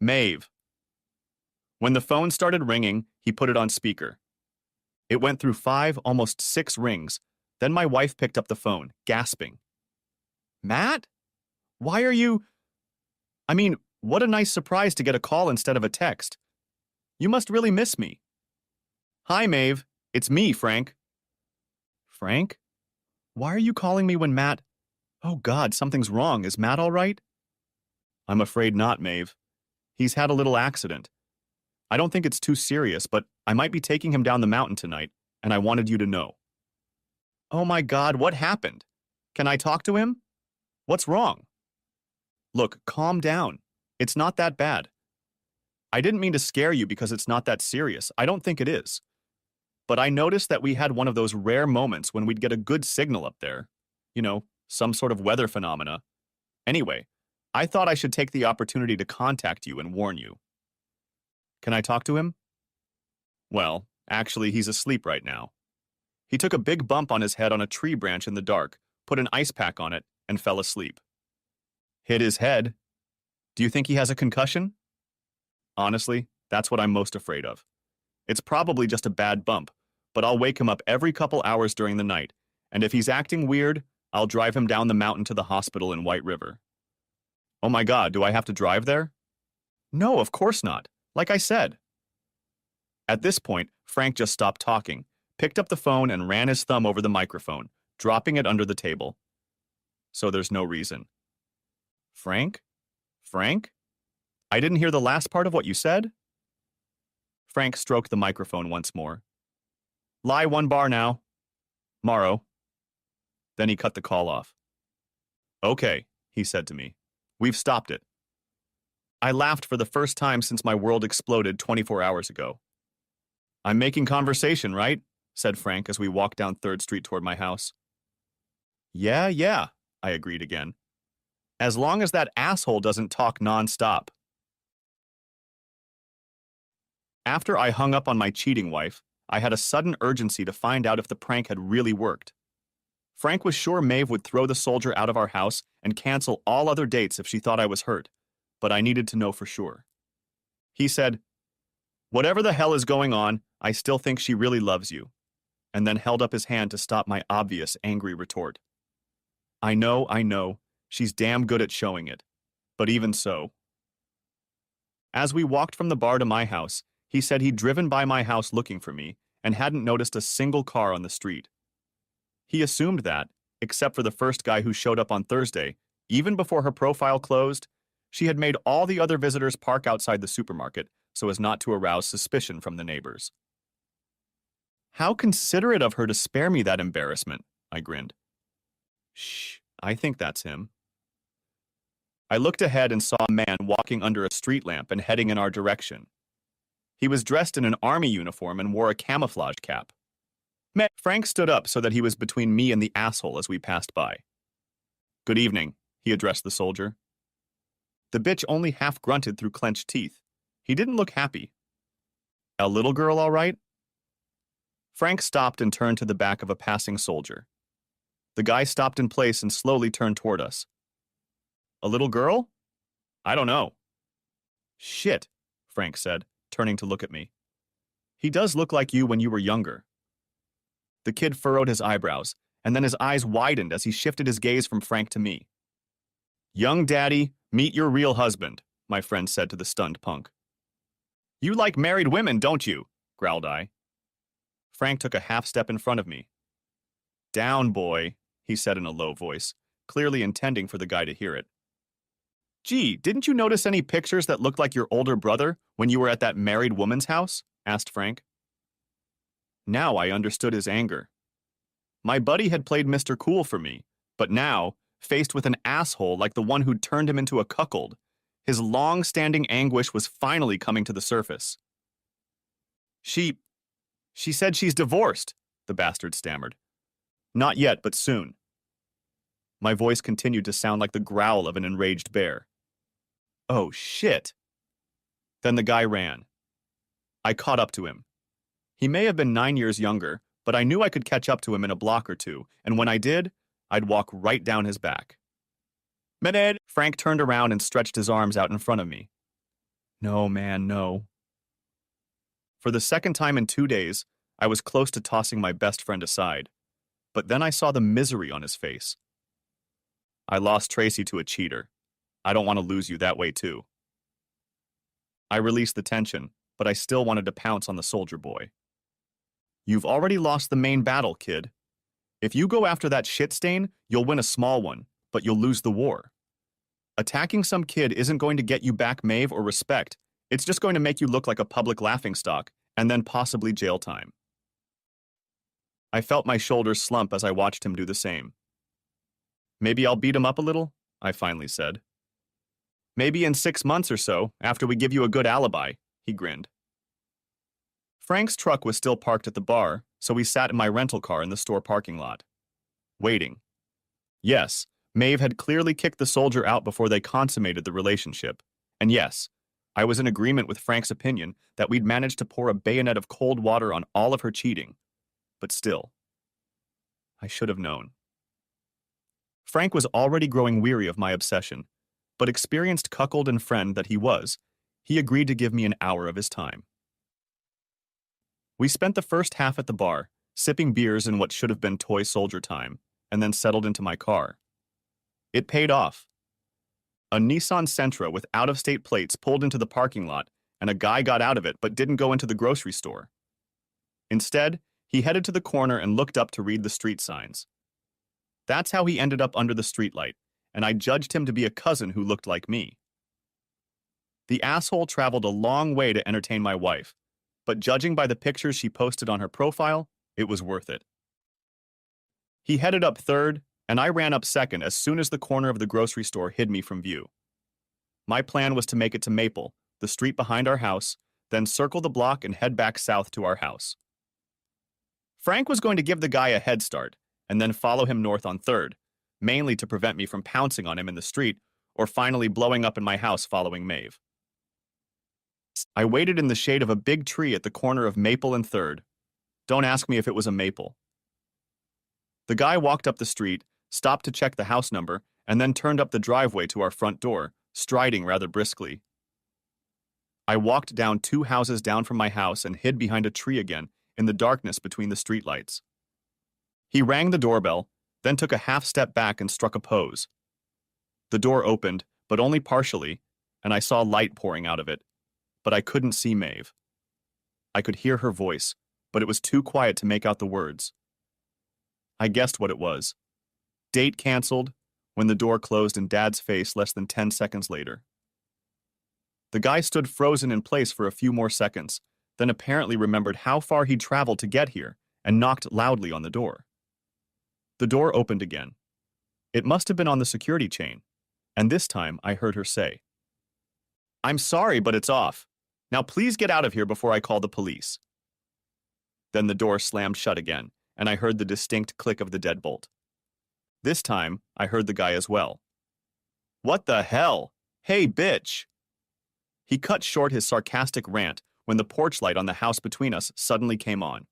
Maeve. When the phone started ringing, he put it on speaker. It went through 5, almost 6 rings. Then my wife picked up the phone, gasping. "Matt? Why are you—" I mean, what a nice surprise to get a call instead of a text. "You must really miss me." "Hi, Maeve. It's me, Frank." "Frank? Why are you calling me when Matt—" "Oh God, something's wrong. Is Matt all right?" "I'm afraid not, Maeve. He's had a little accident. I don't think it's too serious, but I might be taking him down the mountain tonight, and I wanted you to know." "Oh my God, what happened? Can I talk to him? What's wrong?" "Look, calm down. It's not that bad. I didn't mean to scare you because it's not that serious. I don't think it is. But I noticed that we had one of those rare moments when we'd get a good signal up there. You know, some sort of weather phenomena. Anyway, I thought I should take the opportunity to contact you and warn you." "Can I talk to him?" "Well, actually, he's asleep right now. He took a big bump on his head on a tree branch in the dark, put an ice pack on it, and fell asleep." "Hit his head. Do you think he has a concussion?" "Honestly, that's what I'm most afraid of. It's probably just a bad bump, but I'll wake him up every couple hours during the night, and if he's acting weird, I'll drive him down the mountain to the hospital in White River." "Oh my God, do I have to drive there?" "No, of course not. Like I said." At this point, Frank just stopped talking, picked up the phone and ran his thumb over the microphone, dropping it under the table. "So there's no reason." "Frank? Frank? I didn't hear the last part of what you said?" Frank stroked the microphone once more. "Lie 1 bar now. Morrow." Then he cut the call off. "Okay," he said to me. "We've stopped it." I laughed for the first time since my world exploded 24 hours ago. "I'm making conversation, right?" said Frank as we walked down 3rd Street toward my house. Yeah, I agreed again. "As long as that asshole doesn't talk non-stop." After I hung up on my cheating wife, I had a sudden urgency to find out if the prank had really worked. Frank was sure Maeve would throw the soldier out of our house and cancel all other dates if she thought I was hurt, but I needed to know for sure. He said, "Whatever the hell is going on, I still think she really loves you," and then held up his hand to stop my obvious angry retort. I know, she's damn good at showing it, but even so. As we walked from the bar to my house, he said he'd driven by my house looking for me and hadn't noticed a single car on the street. He assumed that, except for the first guy who showed up on Thursday, even before her profile closed, she had made all the other visitors park outside the supermarket so as not to arouse suspicion from the neighbors. How considerate of her to spare me that embarrassment, I grinned. Shh, I think that's him. I looked ahead and saw a man walking under a street lamp and heading in our direction. He was dressed in an army uniform and wore a camouflage cap. Frank stood up so that he was between me and the asshole as we passed by. Good evening, he addressed the soldier. The bitch only half grunted through clenched teeth. He didn't look happy. A little girl, all right? Frank stopped and turned to the back of a passing soldier. The guy stopped in place and slowly turned toward us. A little girl? I don't know. Shit, Frank said, turning to look at me. He does look like you when you were younger. The kid furrowed his eyebrows, and then his eyes widened as he shifted his gaze from Frank to me. Young daddy, meet your real husband, my friend said to the stunned punk. You like married women, don't you? Growled I. Frank took a half step in front of me. Down, boy, he said in a low voice, clearly intending for the guy to hear it. Gee, didn't you notice any pictures that looked like your older brother when you were at that married woman's house? Asked Frank. Now I understood his anger. My buddy had played Mr. Cool for me, but now, faced with an asshole like the one who'd turned him into a cuckold, his long-standing anguish was finally coming to the surface. She said she's divorced, the bastard stammered. Not yet, but soon. My voice continued to sound like the growl of an enraged bear. Oh, shit. Then the guy ran. I caught up to him. He may have been 9 years younger, but I knew I could catch up to him in a block or two, and when I did, I'd walk right down his back. Mened! Frank turned around and stretched his arms out in front of me. No, man, no. For the second time in 2 days, I was close to tossing my best friend aside, but then I saw the misery on his face. I lost Tracy to a cheater. I don't want to lose you that way, too. I released the tension, but I still wanted to pounce on the soldier boy. You've already lost the main battle, kid. If you go after that shit stain, you'll win a small one, but you'll lose the war. Attacking some kid isn't going to get you back Maeve or respect. It's just going to make you look like a public laughingstock, and then possibly jail time. I felt my shoulders slump as I watched him do the same. Maybe I'll beat him up a little, I finally said. Maybe in 6 months or so, after we give you a good alibi, he grinned. Frank's truck was still parked at the bar, so we sat in my rental car in the store parking lot. Waiting. Yes, Maeve had clearly kicked the soldier out before they consummated the relationship. And yes, I was in agreement with Frank's opinion that we'd managed to pour a bayonet of cold water on all of her cheating. But still, I should have known. Frank was already growing weary of my obsession, but experienced cuckold and friend that he was, he agreed to give me an hour of his time. We spent the first half at the bar, sipping beers in what should have been toy soldier time, and then settled into my car. It paid off. A Nissan Sentra with out-of-state plates pulled into the parking lot, and a guy got out of it but didn't go into the grocery store. Instead, he headed to the corner and looked up to read the street signs. That's how he ended up under the streetlight, and I judged him to be a cousin who looked like me. The asshole traveled a long way to entertain my wife, but judging by the pictures she posted on her profile, it was worth it. He headed up third, and I ran up second as soon as the corner of the grocery store hid me from view. My plan was to make it to Maple, the street behind our house, then circle the block and head back south to our house. Frank was going to give the guy a head start, and then follow him north on 3rd, mainly to prevent me from pouncing on him in the street or finally blowing up in my house following Maeve. I waited in the shade of a big tree at the corner of Maple and 3rd. Don't ask me if it was a maple. The guy walked up the street, stopped to check the house number, and then turned up the driveway to our front door, striding rather briskly. I walked down 2 houses down from my house and hid behind a tree again in the darkness between the streetlights. He rang the doorbell, then took a half step back and struck a pose. The door opened, but only partially, and I saw light pouring out of it, but I couldn't see Maeve. I could hear her voice, but it was too quiet to make out the words. I guessed what it was. Date canceled, when the door closed in Dad's face less than 10 seconds later. The guy stood frozen in place for a few more seconds, then apparently remembered how far he'd traveled to get here and knocked loudly on the door. The door opened again. It must have been on the security chain, and this time I heard her say, "I'm sorry, but it's off. Now please get out of here before I call the police." Then the door slammed shut again, and I heard the distinct click of the deadbolt. This time, I heard the guy as well. "What the hell? Hey, bitch!" He cut short his sarcastic rant when the porch light on the house between us suddenly came on.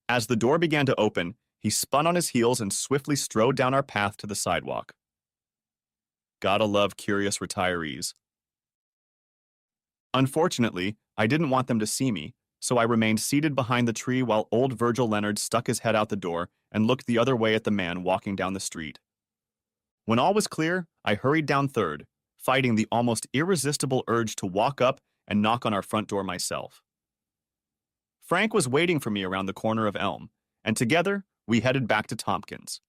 As the door began to open, he spun on his heels and swiftly strode down our path to the sidewalk. Gotta love curious retirees. Unfortunately, I didn't want them to see me, so I remained seated behind the tree while old Virgil Leonard stuck his head out the door and looked the other way at the man walking down the street. When all was clear, I hurried down 3rd, fighting the almost irresistible urge to walk up and knock on our front door myself. Frank was waiting for me around the corner of Elm, and together we headed back to Tompkins.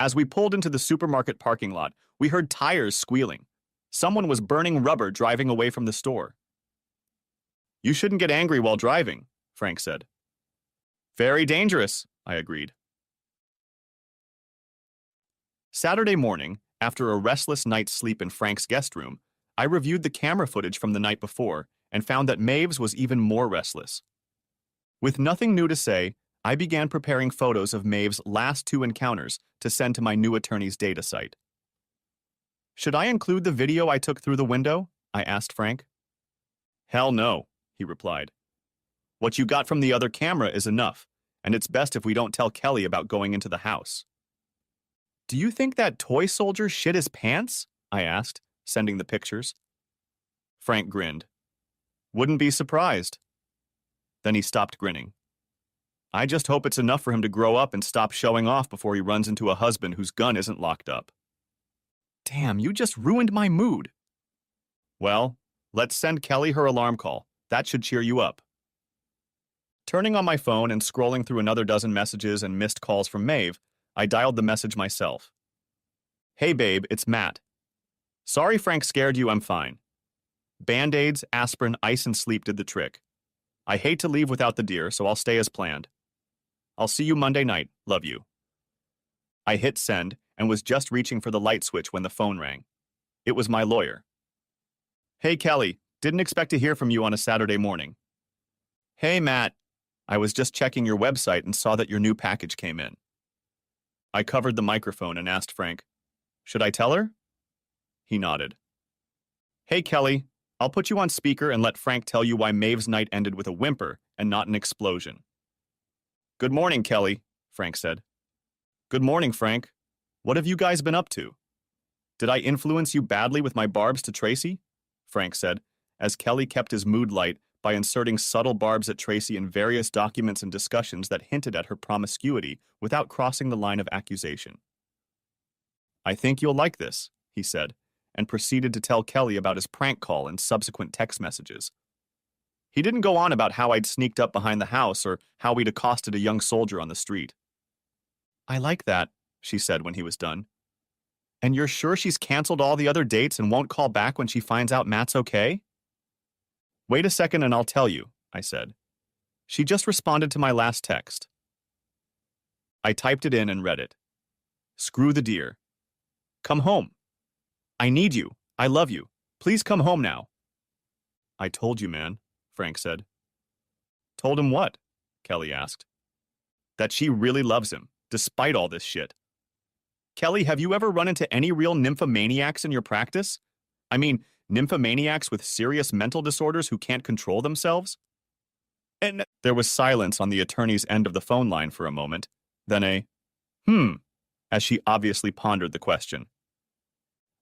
As we pulled into the supermarket parking lot, we heard tires squealing. Someone was burning rubber driving away from the store. "You shouldn't get angry while driving," Frank said. "Very dangerous," I agreed. Saturday morning, after a restless night's sleep in Frank's guest room, I reviewed the camera footage from the night before and found that Maeve's was even more restless. With nothing new to say, I began preparing photos of Maeve's last 2 encounters to send to my new attorney's data site. "Should I include the video I took through the window?" I asked Frank. "Hell no," he replied. "What you got from the other camera is enough, and it's best if we don't tell Kelly about going into the house." "Do you think that toy soldier shit his pants?" I asked, sending the pictures. Frank grinned. "Wouldn't be surprised." Then he stopped grinning. "I just hope it's enough for him to grow up and stop showing off before he runs into a husband whose gun isn't locked up." Damn, you just ruined my mood. Well, let's send Kelly her alarm call. That should cheer you up. Turning on my phone and scrolling through another dozen messages and missed calls from Maeve, I dialed the message myself. "Hey babe, it's Matt. Sorry Frank scared you, I'm fine. Band-Aids, aspirin, ice, and sleep did the trick. I hate to leave without the deer, so I'll stay as planned. I'll see you Monday night. Love you." I hit send and was just reaching for the light switch when the phone rang. It was my lawyer. "Hey Kelly, didn't expect to hear from you on a Saturday morning." "Hey Matt, I was just checking your website and saw that your new package came in." I covered the microphone and asked Frank, "Should I tell her?" He nodded. "Hey Kelly, I'll put you on speaker and let Frank tell you why Maeve's night ended with a whimper and not an explosion." "Good morning, Kelly," Frank said. "Good morning, Frank. What have you guys been up to?" "Did I influence you badly with my barbs to Tracy?" Frank said, as Kelly kept his mood light by inserting subtle barbs at Tracy in various documents and discussions that hinted at her promiscuity without crossing the line of accusation. "I think you'll like this," he said, and proceeded to tell Kelly about his prank call and subsequent text messages. He didn't go on about how I'd sneaked up behind the house or how we'd accosted a young soldier on the street. "I like that," she said when he was done. "And you're sure she's canceled all the other dates and won't call back when she finds out Matt's okay?" "Wait a second and I'll tell you," I said. "She just responded to my last text." I typed it in and read it. "Screw the deer. Come home. I need you. I love you. Please come home now." "I told you, man," Frank said. "Told him what?" Kelly asked. "That she really loves him, despite all this shit. Kelly, have you ever run into any real nymphomaniacs in your practice? I mean, nymphomaniacs with serious mental disorders who can't control themselves?" And there was silence on the attorney's end of the phone line for a moment, then a hmm, as she obviously pondered the question.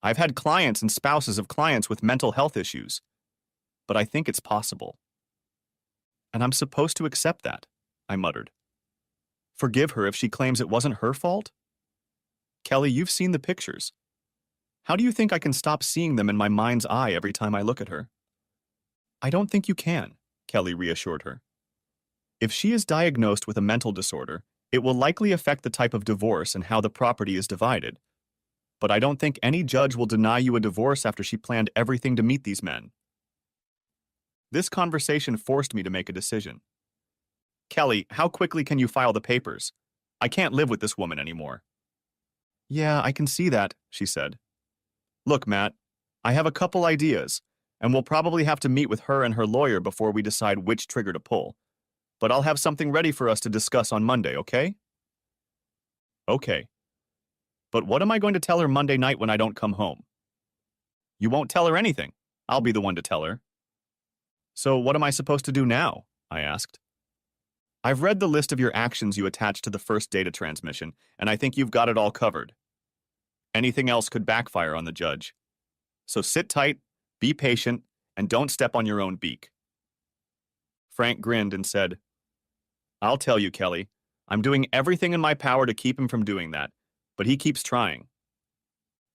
I've had clients and spouses of clients with mental health issues, but I think it's possible. And I'm supposed to accept that, I muttered. Forgive her if she claims it wasn't her fault? Kelly, you've seen the pictures. How do you think I can stop seeing them in my mind's eye every time I look at her? I don't think you can, Kelly reassured her. If she is diagnosed with a mental disorder, it will likely affect the type of divorce and how the property is divided. But I don't think any judge will deny you a divorce after she planned everything to meet these men. This conversation forced me to make a decision. Kelly, how quickly can you file the papers? I can't live with this woman anymore. Yeah, I can see that, she said. Look, Matt, I have a couple ideas, and we'll probably have to meet with her and her lawyer before we decide which trigger to pull. But I'll have something ready for us to discuss on Monday, okay? Okay. But what am I going to tell her Monday night when I don't come home? You won't tell her anything. I'll be the one to tell her. So what am I supposed to do now? I asked. I've read the list of your actions you attached to the first data transmission, and I think you've got it all covered. Anything else could backfire on the judge. So sit tight, be patient, and don't step on your own beak. Frank grinned and said, I'll tell you, Kelly, I'm doing everything in my power to keep him from doing that, but he keeps trying.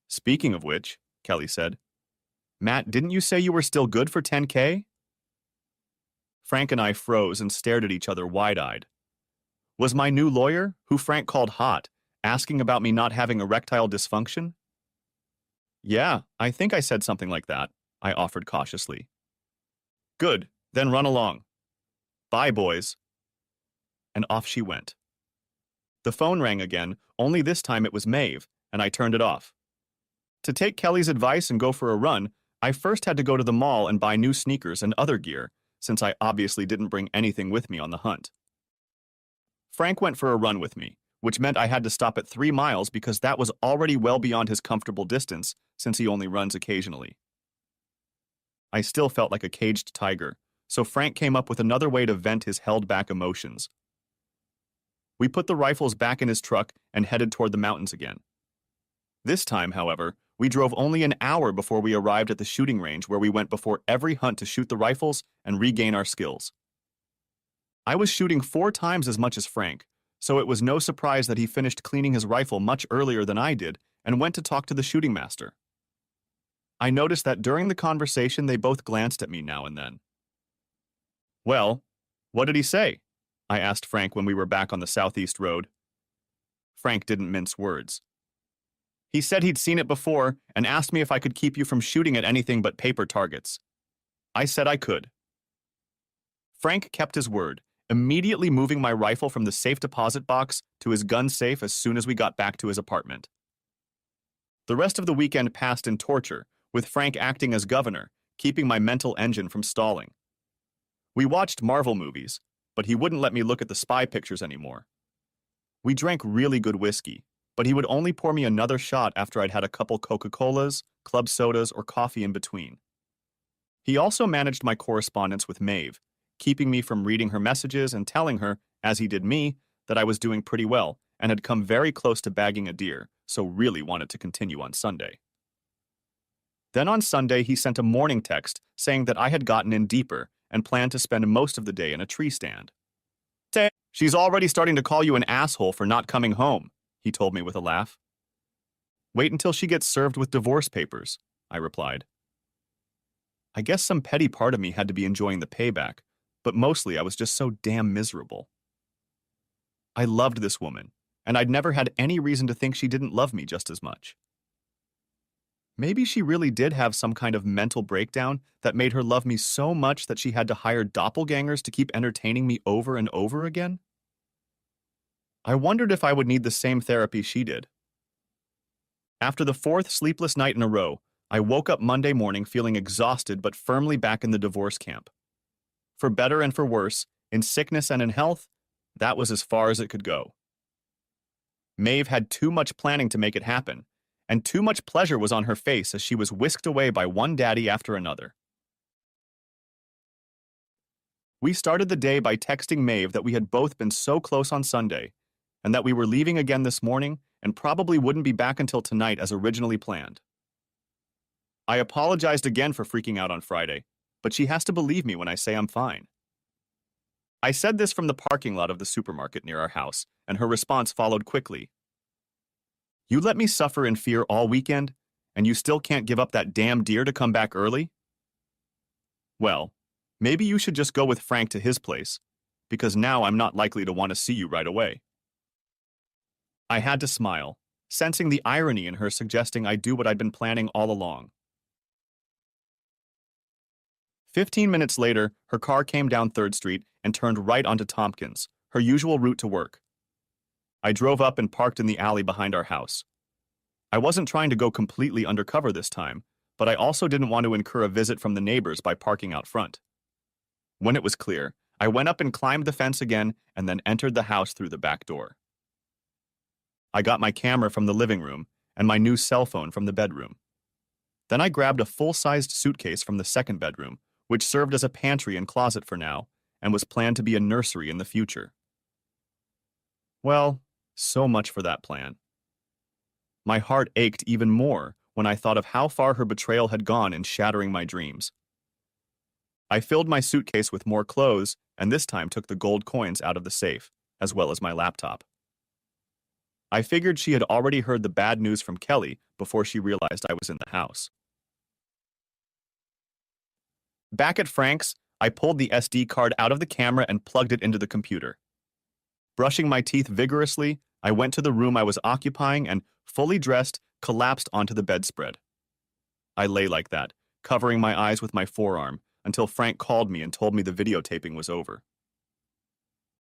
Speaking of which, Kelly said, Matt, didn't you say you were still good for 10K? Frank and I froze and stared at each other wide-eyed. Was my new lawyer, who Frank called hot, asking about me not having erectile dysfunction? Yeah, I think I said something like that, I offered cautiously. Good, then run along. Bye, boys. And off she went. The phone rang again, only this time it was Maeve, and I turned it off. To take Kelly's advice and go for a run, I first had to go to the mall and buy new sneakers and other gear, since I obviously didn't bring anything with me on the hunt. Frank went for a run with me, which meant I had to stop at 3 miles because that was already well beyond his comfortable distance since he only runs occasionally. I still felt like a caged tiger, so Frank came up with another way to vent his held-back emotions. We put the rifles back in his truck and headed toward the mountains again. This time, however, we drove only an hour before we arrived at the shooting range where we went before every hunt to shoot the rifles and regain our skills. I was shooting 4 times as much as Frank, so it was no surprise that he finished cleaning his rifle much earlier than I did and went to talk to the shooting master. I noticed that during the conversation they both glanced at me now and then. Well, what did he say? I asked Frank when we were back on the southeast road. Frank didn't mince words. He said he'd seen it before and asked me if I could keep you from shooting at anything but paper targets. I said I could. Frank kept his word, immediately moving my rifle from the safe deposit box to his gun safe as soon as we got back to his apartment. The rest of the weekend passed in torture, with Frank acting as governor, keeping my mental engine from stalling. We watched Marvel movies, but he wouldn't let me look at the spy pictures anymore. We drank really good whiskey, but he would only pour me another shot after I'd had a couple Coca-Colas, club sodas, or coffee in between. He also managed my correspondence with Maeve, keeping me from reading her messages and telling her, as he did me, that I was doing pretty well and had come very close to bagging a deer, so really wanted to continue on Sunday. Then on Sunday, he sent a morning text saying that I had gotten in deeper and planned to spend most of the day in a tree stand. She's already starting to call you an asshole for not coming home, he told me with a laugh. Wait until she gets served with divorce papers, I replied. I guess some petty part of me had to be enjoying the payback, but mostly I was just so damn miserable. I loved this woman, and I'd never had any reason to think she didn't love me just as much. Maybe she really did have some kind of mental breakdown that made her love me so much that she had to hire doppelgangers to keep entertaining me over and over again? I wondered if I would need the same therapy she did. After the 4th sleepless night in a row, I woke up Monday morning feeling exhausted but firmly back in the divorce camp. For better and for worse, in sickness and in health, that was as far as it could go. Maeve had too much planning to make it happen, and too much pleasure was on her face as she was whisked away by one daddy after another. We started the day by texting Maeve that we had both been so close on Sunday, and that we were leaving again this morning and probably wouldn't be back until tonight as originally planned. I apologized again for freaking out on Friday, but she has to believe me when I say I'm fine. I said this from the parking lot of the supermarket near our house, and her response followed quickly. You let me suffer in fear all weekend, and you still can't give up that damn deer to come back early? Well, maybe you should just go with Frank to his place, because now I'm not likely to want to see you right away. I had to smile, sensing the irony in her suggesting I do what I'd been planning all along. 15 minutes later, her car came down 3rd Street and turned right onto Tompkins, her usual route to work. I drove up and parked in the alley behind our house. I wasn't trying to go completely undercover this time, but I also didn't want to incur a visit from the neighbors by parking out front. When it was clear, I went up and climbed the fence again and then entered the house through the back door. I got my camera from the living room and my new cell phone from the bedroom. Then I grabbed a full-sized suitcase from the 2nd bedroom, which served as a pantry and closet for now, and was planned to be a nursery in the future. Well, so much for that plan. My heart ached even more when I thought of how far her betrayal had gone in shattering my dreams. I filled my suitcase with more clothes and this time took the gold coins out of the safe, as well as my laptop. I figured she had already heard the bad news from Kelly before she realized I was in the house. Back at Frank's, I pulled the SD card out of the camera and plugged it into the computer. Brushing my teeth vigorously, I went to the room I was occupying and, fully dressed, collapsed onto the bedspread. I lay like that, covering my eyes with my forearm, until Frank called me and told me the videotaping was over.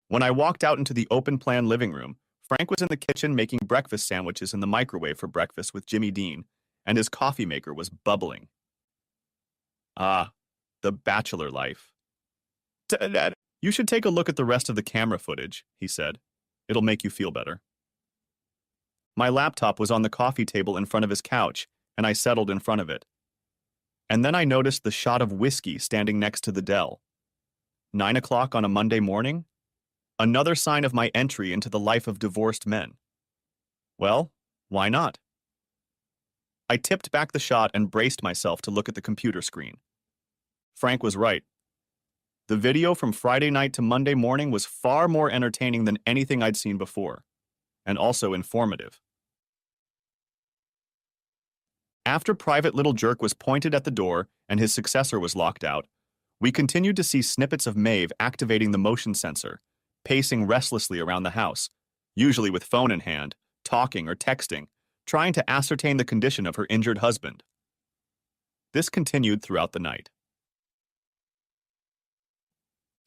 When I walked out into the open-plan living room, Frank was in the kitchen making breakfast sandwiches in the microwave for breakfast with Jimmy Dean, and his coffee maker was bubbling. Ah, the bachelor life. Dad, you should take a look at the rest of the camera footage, he said. It'll make you feel better. My laptop was on the coffee table in front of his couch, and I settled in front of it. And then I noticed the shot of whiskey standing next to the Dell. 9 o'clock on a Monday morning? Another sign of my entry into the life of divorced men. Well, why not? I tipped back the shot and braced myself to look at the computer screen. Frank was right. The video from Friday night to Monday morning was far more entertaining than anything I'd seen before, and also informative. After Private Little Jerk was pointed at the door and his successor was locked out, we continued to see snippets of Maeve activating the motion sensor, pacing restlessly around the house, usually with phone in hand, talking or texting, trying to ascertain the condition of her injured husband. This continued throughout the night.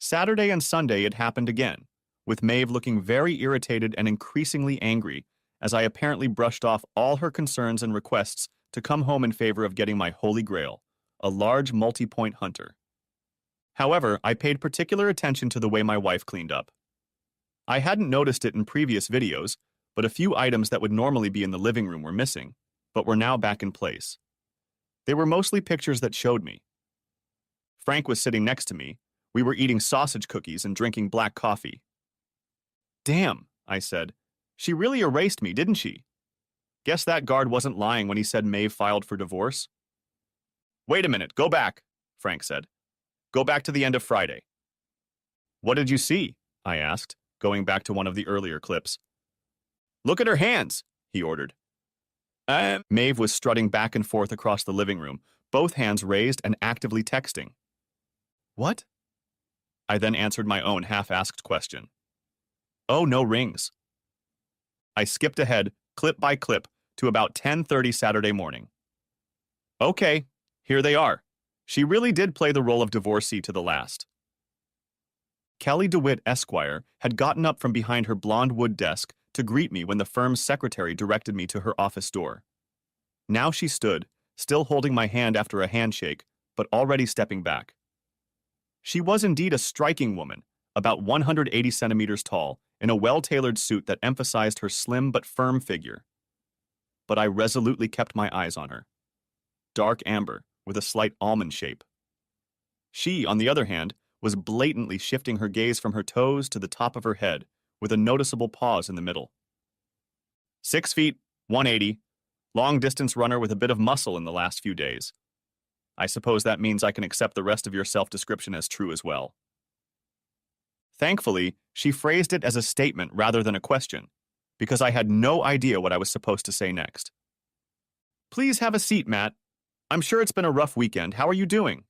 Saturday and Sunday it happened again, with Maeve looking very irritated and increasingly angry as I apparently brushed off all her concerns and requests to come home in favor of getting my holy grail, a large multi-point hunter. However, I paid particular attention to the way my wife cleaned up. I hadn't noticed it in previous videos, but a few items that would normally be in the living room were missing, but were now back in place. They were mostly pictures that showed me. Frank was sitting next to me. We were eating sausage cookies and drinking black coffee. Damn, I said. She really erased me, didn't she? Guess that guard wasn't lying when he said Maeve filed for divorce. Wait a minute, go back, Frank said. Go back to the end of Friday. What did you see? I asked, going back to one of the earlier clips. Look at her hands, he ordered. Maeve was strutting back and forth across the living room, both hands raised and actively texting. What? I then answered my own half-asked question. Oh, no rings. I skipped ahead, clip by clip, to about 10:30 Saturday morning. Okay, here they are. She really did play the role of divorcee to the last. Kelly DeWitt, Esquire, had gotten up from behind her blonde wood desk to greet me when the firm's secretary directed me to her office door. Now she stood, still holding my hand after a handshake, but already stepping back. She was indeed a striking woman, about 180 centimeters tall, in a well-tailored suit that emphasized her slim but firm figure. But I resolutely kept my eyes on her. Dark amber, with a slight almond shape. She, on the other hand, was blatantly shifting her gaze from her toes to the top of her head, with a noticeable pause in the middle. 6 feet, 180, long-distance runner with a bit of muscle in the last few days. I suppose that means I can accept the rest of your self-description as true as well. Thankfully, she phrased it as a statement rather than a question, because I had no idea what I was supposed to say next. Please have a seat, Matt. I'm sure it's been a rough weekend. How are you doing?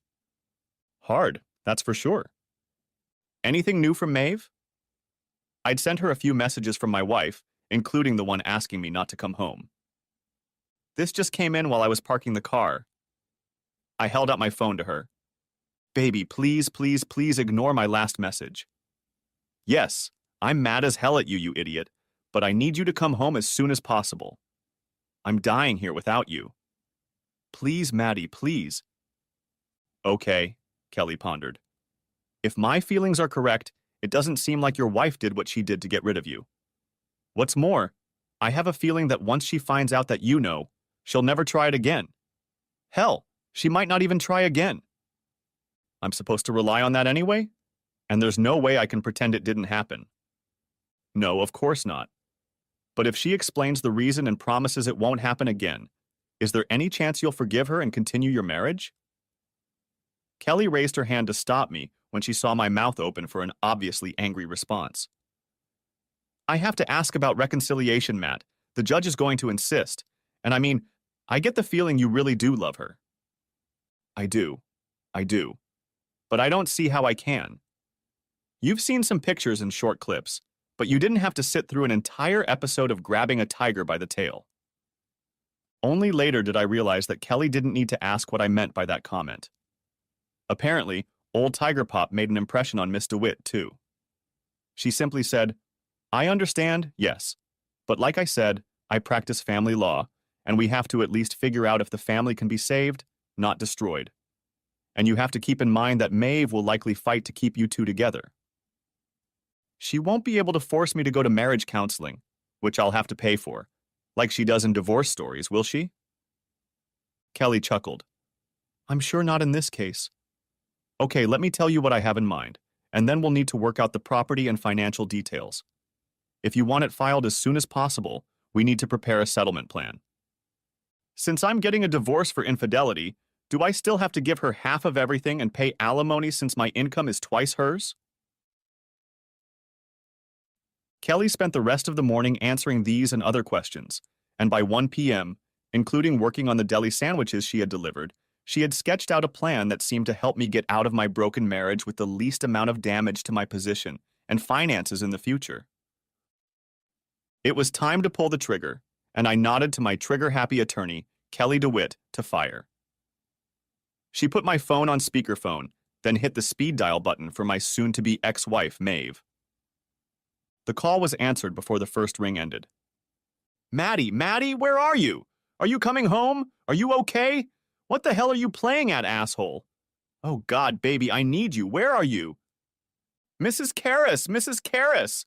Hard, that's for sure. Anything new from Maeve? I'd sent her a few messages from my wife, including the one asking me not to come home. This just came in while I was parking the car. I held out my phone to her. Baby, please, please, please ignore my last message. Yes, I'm mad as hell at you, you idiot, but I need you to come home as soon as possible. I'm dying here without you. Please, Maddie, please. Okay, Kelly pondered. If my feelings are correct, it doesn't seem like your wife did what she did to get rid of you. What's more, I have a feeling that once she finds out that you know, she'll never try it again. Hell, she might not even try again. I'm supposed to rely on that anyway? And there's no way I can pretend it didn't happen. No, of course not. But if she explains the reason and promises it won't happen again, is there any chance you'll forgive her and continue your marriage? Kelly raised her hand to stop me when she saw my mouth open for an obviously angry response. I have to ask about reconciliation, Matt. The judge is going to insist. And I mean, I get the feeling you really do love her. I do. But I don't see how I can. You've seen some pictures and short clips, but you didn't have to sit through an entire episode of grabbing a tiger by the tail. Only later did I realize that Kelly didn't need to ask what I meant by that comment. Apparently, old Tiger Pop made an impression on Miss DeWitt, too. She simply said, I understand, yes. But like I said, I practice family law, and we have to at least figure out if the family can be saved, not destroyed. And you have to keep in mind that Maeve will likely fight to keep you two together. She won't be able to force me to go to marriage counseling, which I'll have to pay for, like she does in divorce stories, will she? Kelly chuckled. I'm sure not in this case. Okay, let me tell you what I have in mind, and then we'll need to work out the property and financial details. If you want it filed as soon as possible, we need to prepare a settlement plan. Since I'm getting a divorce for infidelity, do I still have to give her half of everything and pay alimony since my income is twice hers? Kelly spent the rest of the morning answering these and other questions, and by 1 p.m., including working on the deli sandwiches she had delivered, she had sketched out a plan that seemed to help me get out of my broken marriage with the least amount of damage to my position and finances in the future. It was time to pull the trigger, and I nodded to my trigger-happy attorney, Kelly DeWitt, to fire. She put my phone on speakerphone, then hit the speed dial button for my soon-to-be ex-wife, Maeve. The call was answered before the first ring ended. Maddie, where are you? Are you coming home? Are you okay? What the hell are you playing at, asshole? Oh God, baby, I need you. Where are you? Mrs. Karras!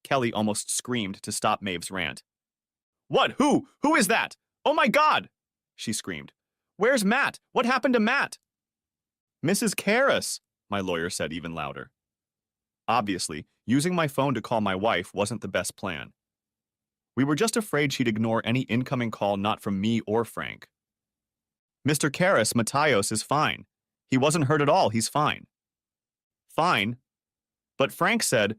Kelly almost screamed to stop Maeve's rant. What? Who? Who is that? Oh my God! She screamed. Where's Matt? What happened to Matt? Mrs. Karras, my lawyer said even louder. Obviously, using my phone to call my wife wasn't the best plan. We were just afraid she'd ignore any incoming call not from me or Frank. Mr. Karras, Matthias, is fine. He wasn't hurt at all, he's fine. Fine? But Frank said,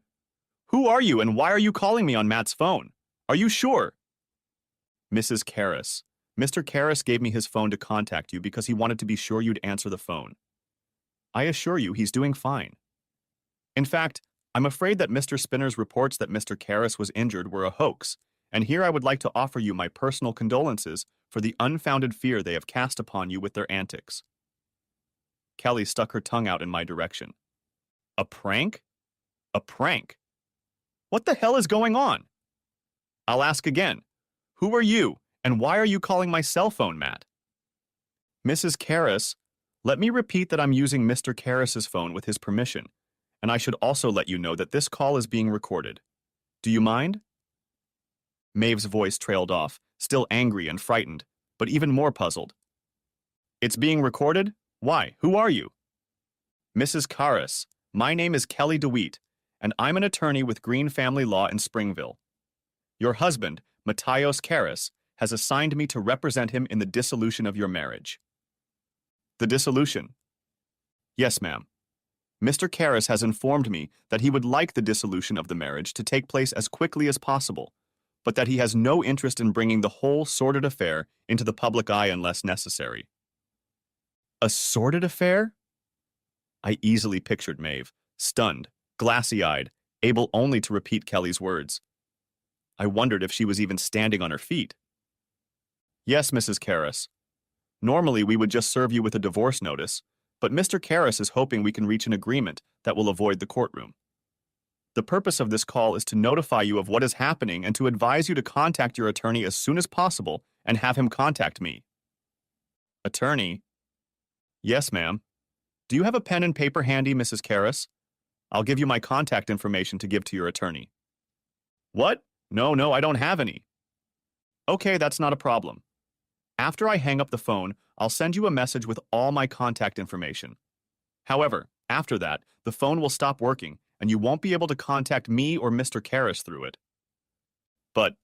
who are you and why are you calling me on Matt's phone? Are you sure? Mrs. Karras. Mr. Karras gave me his phone to contact you because he wanted to be sure you'd answer the phone. I assure you he's doing fine. In fact, I'm afraid that Mr. Spinner's reports that Mr. Karras was injured were a hoax, and here I would like to offer you my personal condolences for the unfounded fear they have cast upon you with their antics. Kelly stuck her tongue out in my direction. A prank? A prank? What the hell is going on? I'll ask again. Who are you, and why are you calling my cell phone, Matt? Mrs. Karras, let me repeat that I'm using Mr. Karras's phone with his permission, and I should also let you know that this call is being recorded. Do you mind? Maeve's voice trailed off, still angry and frightened, but even more puzzled. It's being recorded? Why? Who are you? Mrs. Karras, my name is Kelly DeWitt, and I'm an attorney with Green Family Law in Springville. Your husband, Matthios Karras, has assigned me to represent him in the dissolution of your marriage. The dissolution? Yes, ma'am. Mr. Karras has informed me that he would like the dissolution of the marriage to take place as quickly as possible, but that he has no interest in bringing the whole sordid affair into the public eye unless necessary. A sordid affair? I easily pictured Maeve, stunned, glassy-eyed, able only to repeat Kelly's words. I wondered if she was even standing on her feet. Yes, Mrs. Karras. Normally we would just serve you with a divorce notice, but Mr. Karras is hoping we can reach an agreement that will avoid the courtroom. The purpose of this call is to notify you of what is happening and to advise you to contact your attorney as soon as possible and have him contact me. Attorney? Yes, ma'am. Do you have a pen and paper handy, Mrs. Karras? I'll give you my contact information to give to your attorney. What? No, I don't have any. Okay, that's not a problem. After I hang up the phone, I'll send you a message with all my contact information. However, after that, the phone will stop working and you won't be able to contact me or Mr. Karras through it. But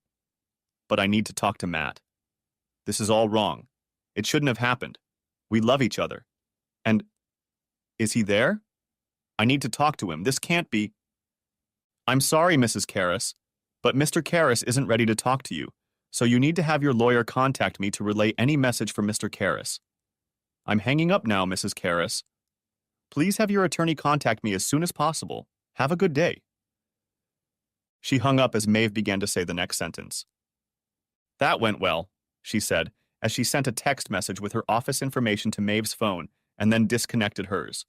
I need to talk to Matt. This is all wrong. It shouldn't have happened. We love each other. And is he there? I need to talk to him. This can't be. I'm sorry, Mrs. Karras, but Mr. Karras isn't ready to talk to you, so you need to have your lawyer contact me to relay any message from Mr. Karras. I'm hanging up now, Mrs. Karras. Please have your attorney contact me as soon as possible. Have a good day. She hung up as Maeve began to say the next sentence. That went well, she said, as she sent a text message with her office information to Maeve's phone and then disconnected hers.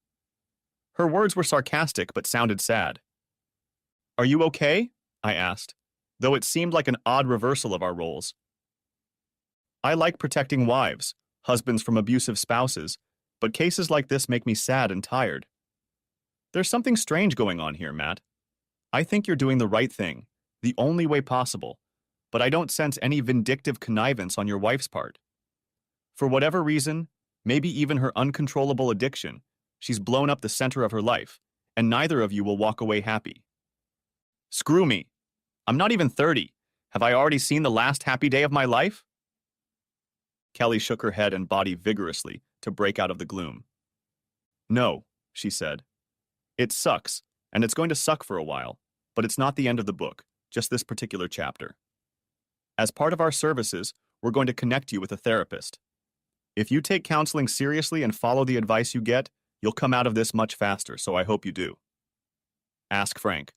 Her words were sarcastic but sounded sad. Are you okay? I asked, though it seemed like an odd reversal of our roles. I like protecting wives, husbands from abusive spouses, but cases like this make me sad and tired. There's something strange going on here, Matt. I think you're doing the right thing, the only way possible, but I don't sense any vindictive connivance on your wife's part. For whatever reason, maybe even her uncontrollable addiction, she's blown up the center of her life, and neither of you will walk away happy. Screw me. I'm not even 30. Have I already seen the last happy day of my life? Kelly shook her head and body vigorously to break out of the gloom. No, she said. It sucks, and it's going to suck for a while, but it's not the end of the book, just this particular chapter. As part of our services, we're going to connect you with a therapist. If you take counseling seriously and follow the advice you get, you'll come out of this much faster, so I hope you do. Ask Frank.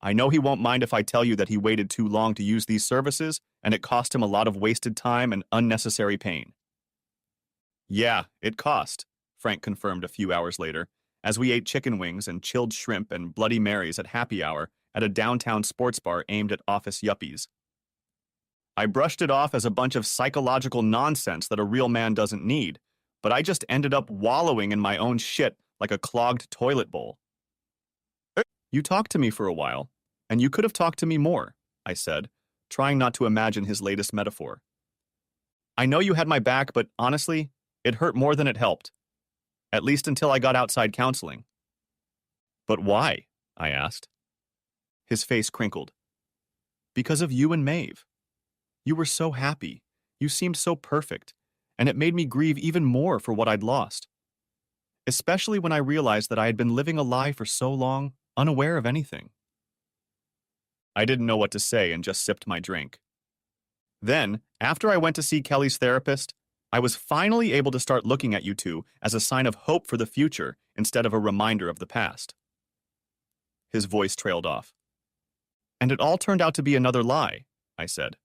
I know he won't mind if I tell you that he waited too long to use these services, and it cost him a lot of wasted time and unnecessary pain. Yeah, it cost, Frank confirmed a few hours later, as we ate chicken wings and chilled shrimp and Bloody Marys at happy hour at a downtown sports bar aimed at office yuppies. I brushed it off as a bunch of psychological nonsense that a real man doesn't need, but I just ended up wallowing in my own shit like a clogged toilet bowl. You talked to me for a while, and you could have talked to me more, I said, trying not to imagine his latest metaphor. I know you had my back, but honestly, it hurt more than it helped. At least until I got outside counseling. But why? I asked. His face crinkled. Because of you and Maeve. You were so happy. You seemed so perfect, and it made me grieve even more for what I'd lost. Especially when I realized that I had been living a lie for so long, unaware of anything. I didn't know what to say and just sipped my drink. Then, after I went to see Kelly's therapist, I was finally able to start looking at you two as a sign of hope for the future instead of a reminder of the past. His voice trailed off. And it all turned out to be another lie, I said.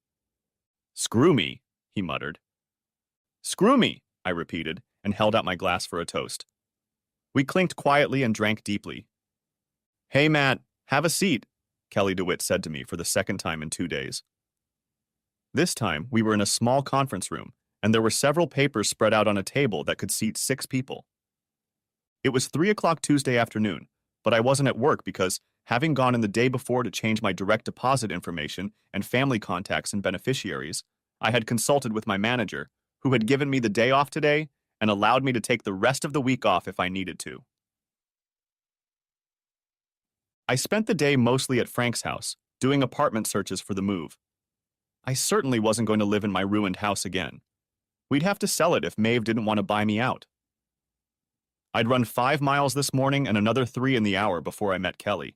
Screw me, he muttered. Screw me, I repeated and held out my glass for a toast. We clinked quietly and drank deeply. Hey, Matt, have a seat, Kelly DeWitt said to me for the second time in 2 days. This time, we were in a small conference room, and there were several papers spread out on a table that could seat 6 people. It was 3 o'clock Tuesday afternoon, but I wasn't at work because, having gone in the day before to change my direct deposit information and family contacts and beneficiaries, I had consulted with my manager, who had given me the day off today and allowed me to take the rest of the week off if I needed to. I spent the day mostly at Frank's house, doing apartment searches for the move. I certainly wasn't going to live in my ruined house again. We'd have to sell it if Maeve didn't want to buy me out. I'd run 5 miles this morning and another 3 in the hour before I met Kelly.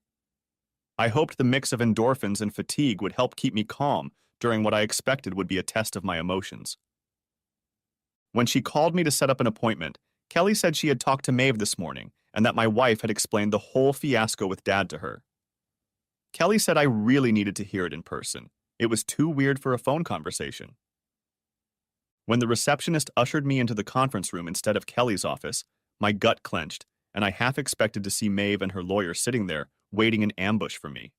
I hoped the mix of endorphins and fatigue would help keep me calm during what I expected would be a test of my emotions. When she called me to set up an appointment, Kelly said she had talked to Maeve this morning and that my wife had explained the whole fiasco with Dad to her. Kelly said I really needed to hear it in person. It was too weird for a phone conversation. When the receptionist ushered me into the conference room instead of Kelly's office, my gut clenched, and I half expected to see Maeve and her lawyer sitting there, waiting in ambush for me.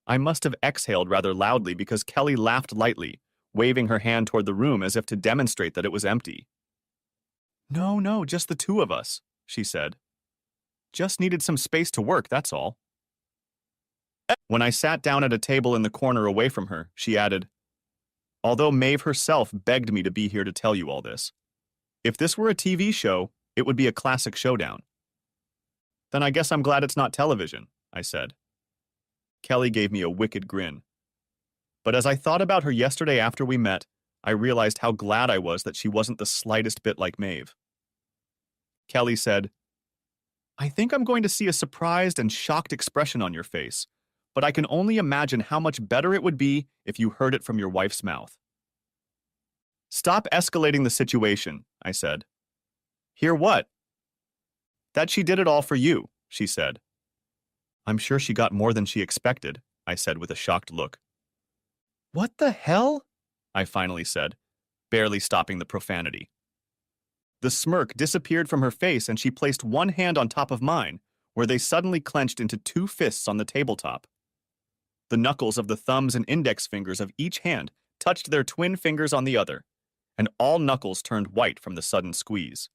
I must have exhaled rather loudly because Kelly laughed lightly, waving her hand toward the room as if to demonstrate that it was empty. No, just the two of us, she said. Just needed some space to work, that's all. When I sat down at a table in the corner away from her, she added, although Maeve herself begged me to be here to tell you all this. If this were a TV show, it would be a classic showdown. Then I guess I'm glad it's not television, I said. Kelly gave me a wicked grin. But as I thought about her yesterday after we met, I realized how glad I was that she wasn't the slightest bit like Maeve. Kelly said, I think I'm going to see a surprised and shocked expression on your face, but I can only imagine how much better it would be if you heard it from your wife's mouth. Stop escalating the situation, I said. Hear what? That she did it all for you, she said. I'm sure she got more than she expected, I said with a shocked look. What the hell? I finally said, barely stopping the profanity. The smirk disappeared from her face and she placed one hand on top of mine, where they suddenly clenched into 2 fists on the tabletop. The knuckles of the thumbs and index fingers of each hand touched their twin fingers on the other, and all knuckles turned white from the sudden squeeze.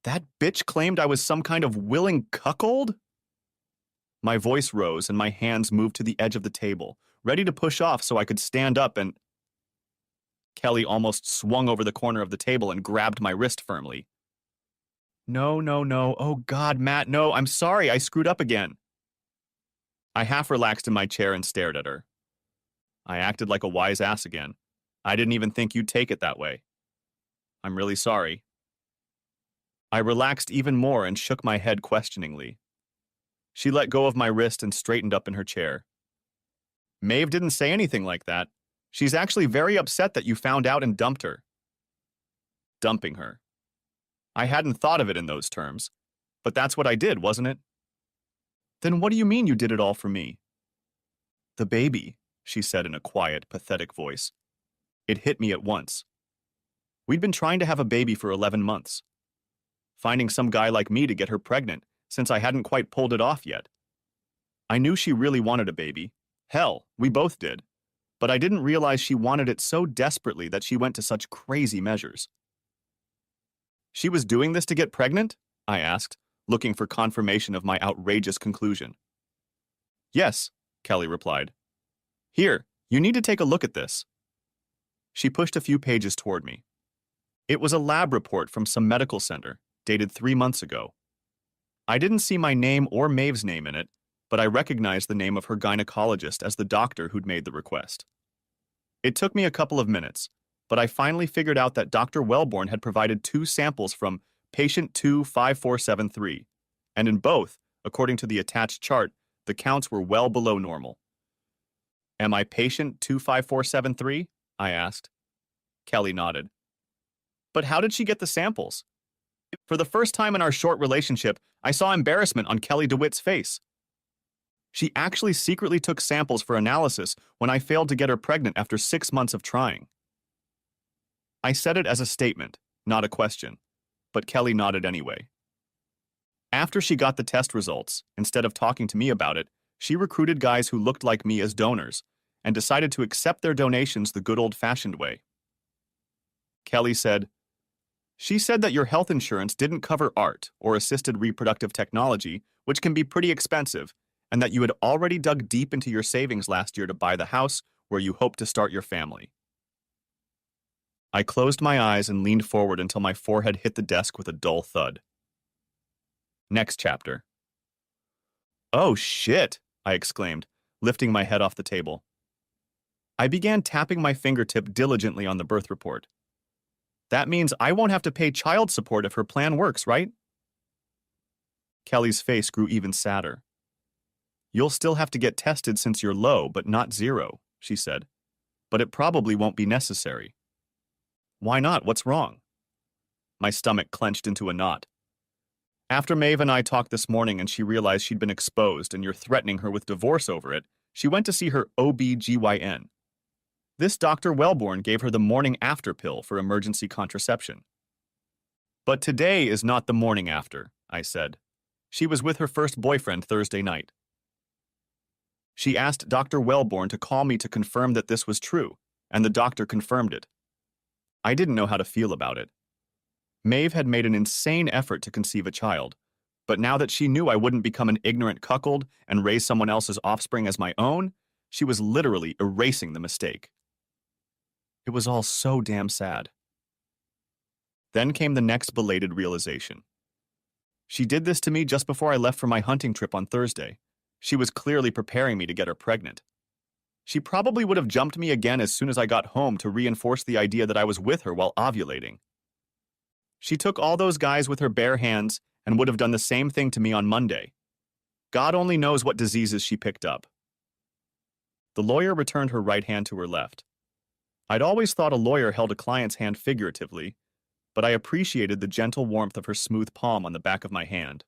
That bitch claimed I was some kind of willing cuckold? My voice rose and my hands moved to the edge of the table, ready to push off so I could stand up and... Kelly almost swung over the corner of the table and grabbed my wrist firmly. No. Oh God, Matt, no, I'm sorry, I screwed up again. I half relaxed in my chair and stared at her. I acted like a wise ass again. I didn't even think you'd take it that way. I'm really sorry. I relaxed even more and shook my head questioningly. She let go of my wrist and straightened up in her chair. Maeve didn't say anything like that. She's actually very upset that you found out and dumped her. Dumping her. I hadn't thought of it in those terms, but that's what I did, wasn't it? Then what do you mean you did it all for me? The baby, she said in a quiet, pathetic voice. It hit me at once. We'd been trying to have a baby for 11 months. Finding some guy like me to get her pregnant, since I hadn't quite pulled it off yet. I knew she really wanted a baby. Hell, we both did. But I didn't realize she wanted it so desperately that she went to such crazy measures. She was doing this to get pregnant? I asked, looking for confirmation of my outrageous conclusion. Yes, Kelly replied. Here, you need to take a look at this. She pushed a few pages toward me. It was a lab report from some medical center, dated 3 months ago. I didn't see my name or Maeve's name in it, but I recognized the name of her gynecologist as the doctor who'd made the request. It took me a couple of minutes, but I finally figured out that Dr. Wellborn had provided 2 samples from patient 25473, and in both, according to the attached chart, the counts were well below normal. Am I patient 25473? I asked. Kelly nodded. But how did she get the samples? For the first time in our short relationship, I saw embarrassment on Kelly DeWitt's face. She actually secretly took samples for analysis when I failed to get her pregnant after 6 months of trying. I said it as a statement, not a question, but Kelly nodded anyway. After she got the test results, instead of talking to me about it, she recruited guys who looked like me as donors and decided to accept their donations the good old-fashioned way. Kelly said, She said that your health insurance didn't cover art or assisted reproductive technology, which can be pretty expensive, and that you had already dug deep into your savings last year to buy the house where you hope to start your family. I closed my eyes and leaned forward until my forehead hit the desk with a dull thud. Next chapter. Oh, shit, I exclaimed, lifting my head off the table. I began tapping my fingertip diligently on the birth report. That means I won't have to pay child support if her plan works, right? Kelly's face grew even sadder. You'll still have to get tested since you're low, but not zero, she said. But it probably won't be necessary. Why not? What's wrong? My stomach clenched into a knot. After Maeve and I talked this morning and she realized she'd been exposed and you're threatening her with divorce over it, she went to see her OB-GYN. This Dr. Wellborn gave her the morning after pill for emergency contraception. But today is not the morning after, I said. She was with her first boyfriend Thursday night. She asked Dr. Wellborn to call me to confirm that this was true, and the doctor confirmed it. I didn't know how to feel about it. Maeve had made an insane effort to conceive a child, but now that she knew I wouldn't become an ignorant cuckold and raise someone else's offspring as my own, she was literally erasing the mistake. It was all so damn sad. Then came the next belated realization. She did this to me just before I left for my hunting trip on Thursday. She was clearly preparing me to get her pregnant. She probably would have jumped me again as soon as I got home to reinforce the idea that I was with her while ovulating. She took all those guys with her bare hands and would have done the same thing to me on Monday. God only knows what diseases she picked up. The lawyer returned her right hand to her left. I'd always thought a lawyer held a client's hand figuratively, but I appreciated the gentle warmth of her smooth palm on the back of my hand.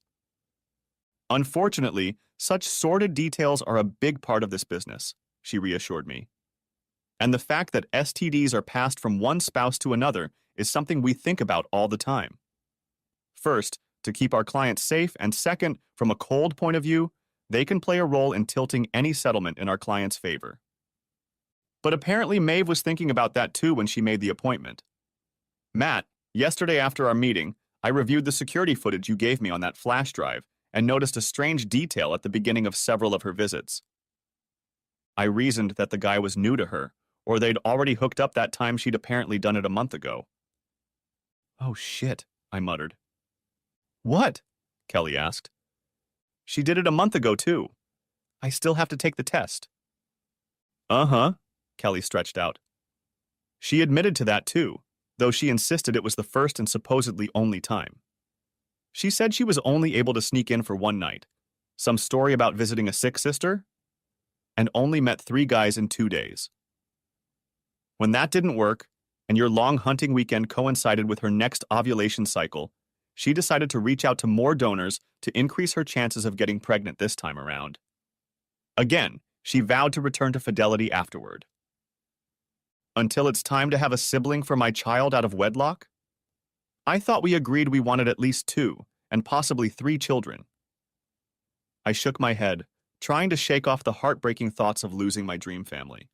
Unfortunately, such sordid details are a big part of this business, she reassured me. And the fact that STDs are passed from one spouse to another is something we think about all the time. First, to keep our clients safe, and second, from a cold point of view, they can play a role in tilting any settlement in our client's favor. But apparently Maeve was thinking about that too when she made the appointment. Matt, yesterday after our meeting, I reviewed the security footage you gave me on that flash drive and noticed a strange detail at the beginning of several of her visits. I reasoned that the guy was new to her, or they'd already hooked up that time she'd apparently done it a month ago. Oh shit, I muttered. What? Kelly asked. She did it a month ago too. I still have to take the test. Uh-huh, Kelly stretched out. She admitted to that too, though she insisted it was the first and supposedly only time. She said she was only able to sneak in for one night, some story about visiting a sick sister, and only met 3 guys in 2 days. When that didn't work, and your long hunting weekend coincided with her next ovulation cycle, she decided to reach out to more donors to increase her chances of getting pregnant this time around. Again, she vowed to return to fidelity afterward. Until it's time to have a sibling for my child out of wedlock? I thought we agreed we wanted at least 2, and possibly 3 children. I shook my head, trying to shake off the heartbreaking thoughts of losing my dream family.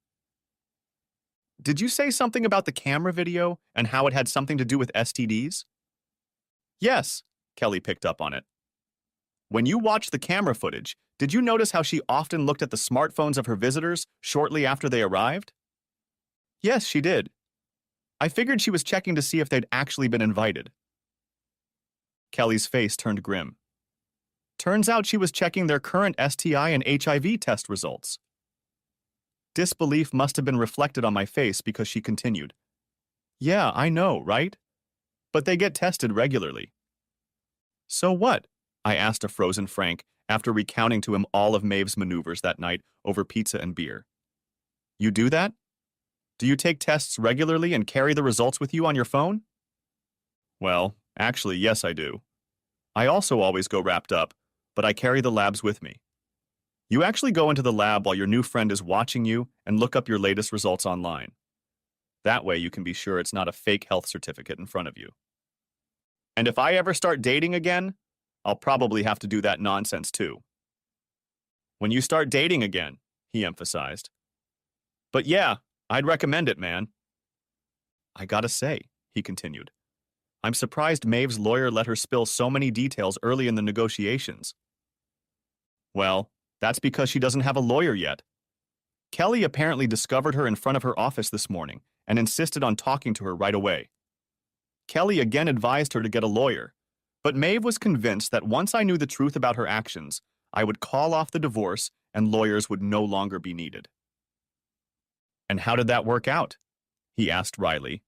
Did you say something about the camera video and how it had something to do with STDs? Yes, Kelly picked up on it. When you watched the camera footage, did you notice how she often looked at the smartphones of her visitors shortly after they arrived? Yes, she did. I figured she was checking to see if they'd actually been invited. Kelly's face turned grim. Turns out she was checking their current STI and HIV test results. Disbelief must have been reflected on my face because she continued. Yeah, I know, right? But they get tested regularly. So what? I asked a frozen Frank after recounting to him all of Maeve's maneuvers that night over pizza and beer. You do that? Do you take tests regularly and carry the results with you on your phone? Well, actually, yes, I do. I also always go wrapped up, but I carry the labs with me. You actually go into the lab while your new friend is watching you and look up your latest results online. That way you can be sure it's not a fake health certificate in front of you. And if I ever start dating again, I'll probably have to do that nonsense too. When you start dating again, he emphasized. But yeah, I'd recommend it, man. I gotta say, he continued, I'm surprised Maeve's lawyer let her spill so many details early in the negotiations. Well, that's because she doesn't have a lawyer yet. Kelly apparently discovered her in front of her office this morning and insisted on talking to her right away. Kelly again advised her to get a lawyer, but Maeve was convinced that once I knew the truth about her actions, I would call off the divorce and lawyers would no longer be needed. And how did that work out? He asked wryly.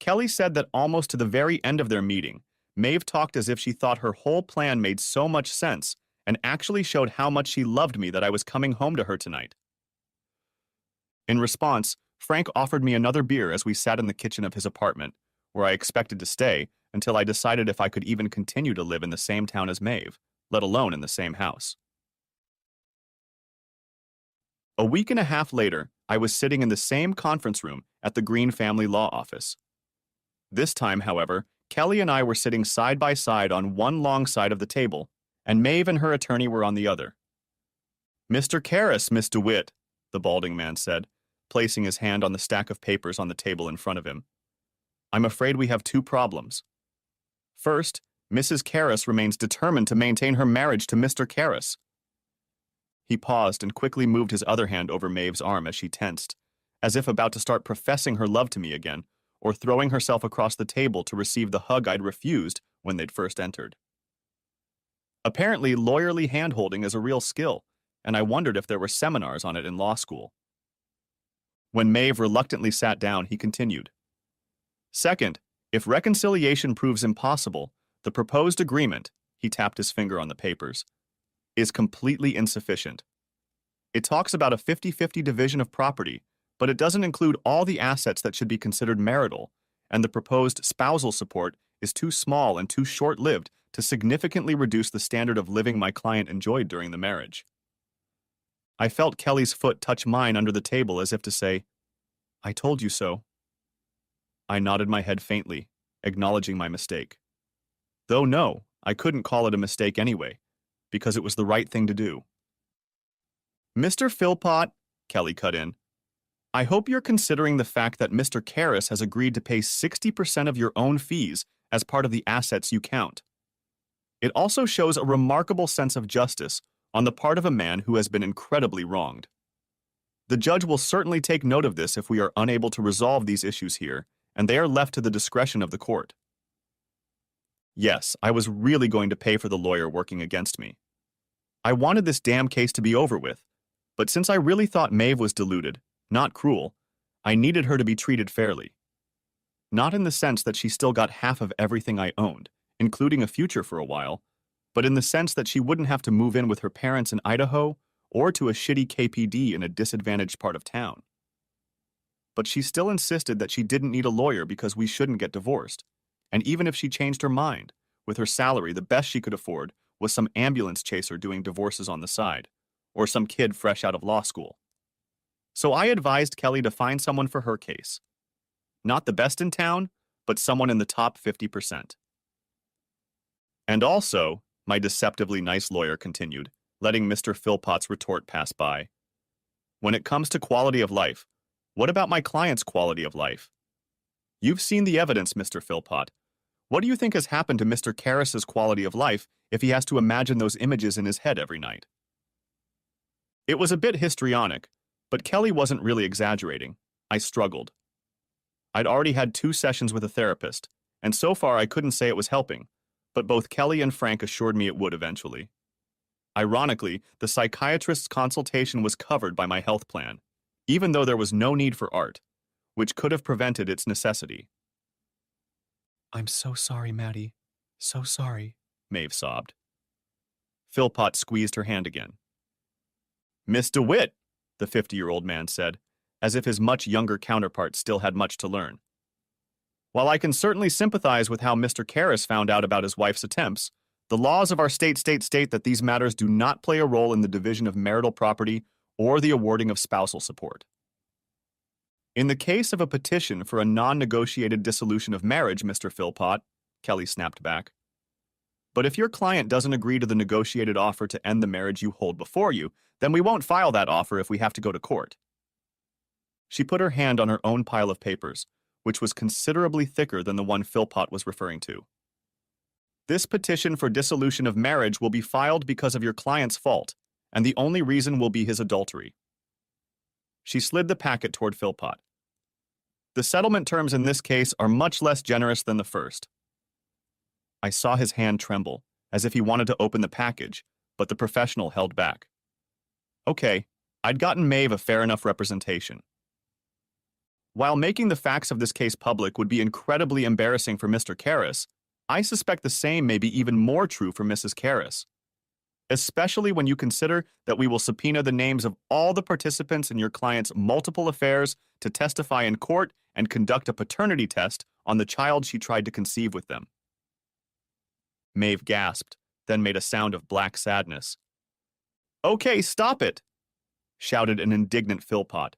Kelly said that almost to the very end of their meeting, Maeve talked as if she thought her whole plan made so much sense and actually showed how much she loved me that I was coming home to her tonight. In response, Frank offered me another beer as we sat in the kitchen of his apartment, where I expected to stay until I decided if I could even continue to live in the same town as Maeve, let alone in the same house. A week and a half later, I was sitting in the same conference room at the Green family law office. This time, however, Kelly and I were sitting side by side on one long side of the table, and Maeve and her attorney were on the other. "Mr. Karras, Miss DeWitt," the balding man said, placing his hand on the stack of papers on the table in front of him. "I'm afraid we have two problems. First, Mrs. Karras remains determined to maintain her marriage to Mr. Karras." He paused and quickly moved his other hand over Maeve's arm as she tensed, as if about to start professing her love to me again, or throwing herself across the table to receive the hug I'd refused when they'd first entered. Apparently, lawyerly hand-holding is a real skill, and I wondered if there were seminars on it in law school. When Maeve reluctantly sat down, he continued. "Second, if reconciliation proves impossible, the proposed agreement," he tapped his finger on the papers, "is completely insufficient. It talks about a 50-50 division of property, but it doesn't include all the assets that should be considered marital, and the proposed spousal support is too small and too short-lived to significantly reduce the standard of living my client enjoyed during the marriage." I felt Kelly's foot touch mine under the table as if to say, "I told you so." I nodded my head faintly, acknowledging my mistake. Though no, I couldn't call it a mistake anyway, because it was the right thing to do. "Mr. Philpott," Kelly cut in, "I hope you're considering the fact that Mr. Karras has agreed to pay 60% of your own fees as part of the assets you count. It also shows a remarkable sense of justice on the part of a man who has been incredibly wronged. The judge will certainly take note of this if we are unable to resolve these issues here, and they are left to the discretion of the court." Yes, I was really going to pay for the lawyer working against me. I wanted this damn case to be over with, but since I really thought Maeve was deluded, not cruel, I needed her to be treated fairly. Not in the sense that she still got half of everything I owned, including a future for a while, but in the sense that she wouldn't have to move in with her parents in Idaho or to a shitty KPD in a disadvantaged part of town. But she still insisted that she didn't need a lawyer because we shouldn't get divorced, and even if she changed her mind, with her salary the best she could afford was some ambulance chaser doing divorces on the side, or some kid fresh out of law school. So I advised Kelly to find someone for her case. Not the best in town, but someone in the top 50%. "And also," my deceptively nice lawyer continued, letting Mr. Philpott's retort pass by, "when it comes to quality of life, what about my client's quality of life? You've seen the evidence, Mr. Philpott. What do you think has happened to Mr. Karras's quality of life if he has to imagine those images in his head every night?" It was a bit histrionic, but Kelly wasn't really exaggerating. I struggled. I'd already had 2 sessions with a therapist, and so far I couldn't say it was helping, but both Kelly and Frank assured me it would eventually. Ironically, the psychiatrist's consultation was covered by my health plan, even though there was no need for art, which could have prevented its necessity. "I'm so sorry, Maddie. So sorry," Maeve sobbed. Philpott squeezed her hand again. "Miss DeWitt," the 50-year-old man said, as if his much younger counterpart still had much to learn. "While I can certainly sympathize with how Mr. Karras found out about his wife's attempts, the laws of our state state that these matters do not play a role in the division of marital property or the awarding of spousal support. In the case of a petition for a non-negotiated dissolution of marriage, Mr. Philpott," Kelly snapped back, "but if your client doesn't agree to the negotiated offer to end the marriage you hold before you, then we won't file that offer if we have to go to court." She put her hand on her own pile of papers, which was considerably thicker than the one Philpott was referring to. "This petition for dissolution of marriage will be filed because of your client's fault, and the only reason will be his adultery." She slid the packet toward Philpott. "The settlement terms in this case are much less generous than the first." I saw his hand tremble, as if he wanted to open the package, but the professional held back. Okay, I'd gotten Maeve a fair enough representation. While making the facts of this case public would be incredibly embarrassing for Mr. Karras, I suspect the same may be even more true for Mrs. Karras, especially when you consider that we will subpoena the names of all the participants in your client's multiple affairs to testify in court and conduct a paternity test on the child she tried to conceive with them. Maeve gasped, then made a sound of black sadness. Okay, stop it, shouted an indignant Philpott.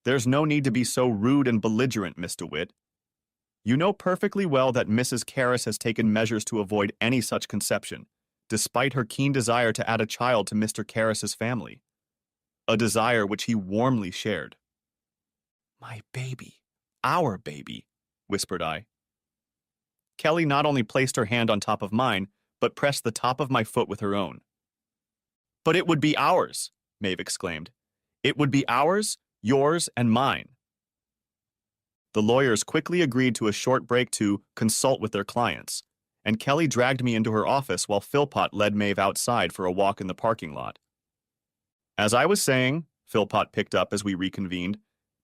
There's no need to be so rude and belligerent, Miss DeWitt. You know perfectly well that Mrs. Karras has taken measures to avoid any such conception, despite her keen desire to add a child to Mr. Karras's family, a desire which he warmly shared. My baby, our baby, whispered I. Kelly not only placed her hand on top of mine, but pressed the top of my foot with her own. But it would be ours, Maeve exclaimed. It would be ours, yours, and mine. The lawyers quickly agreed to a short break to consult with their clients, and Kelly dragged me into her office while Philpott led Maeve outside for a walk in the parking lot. As I was saying, Philpott picked up as we reconvened,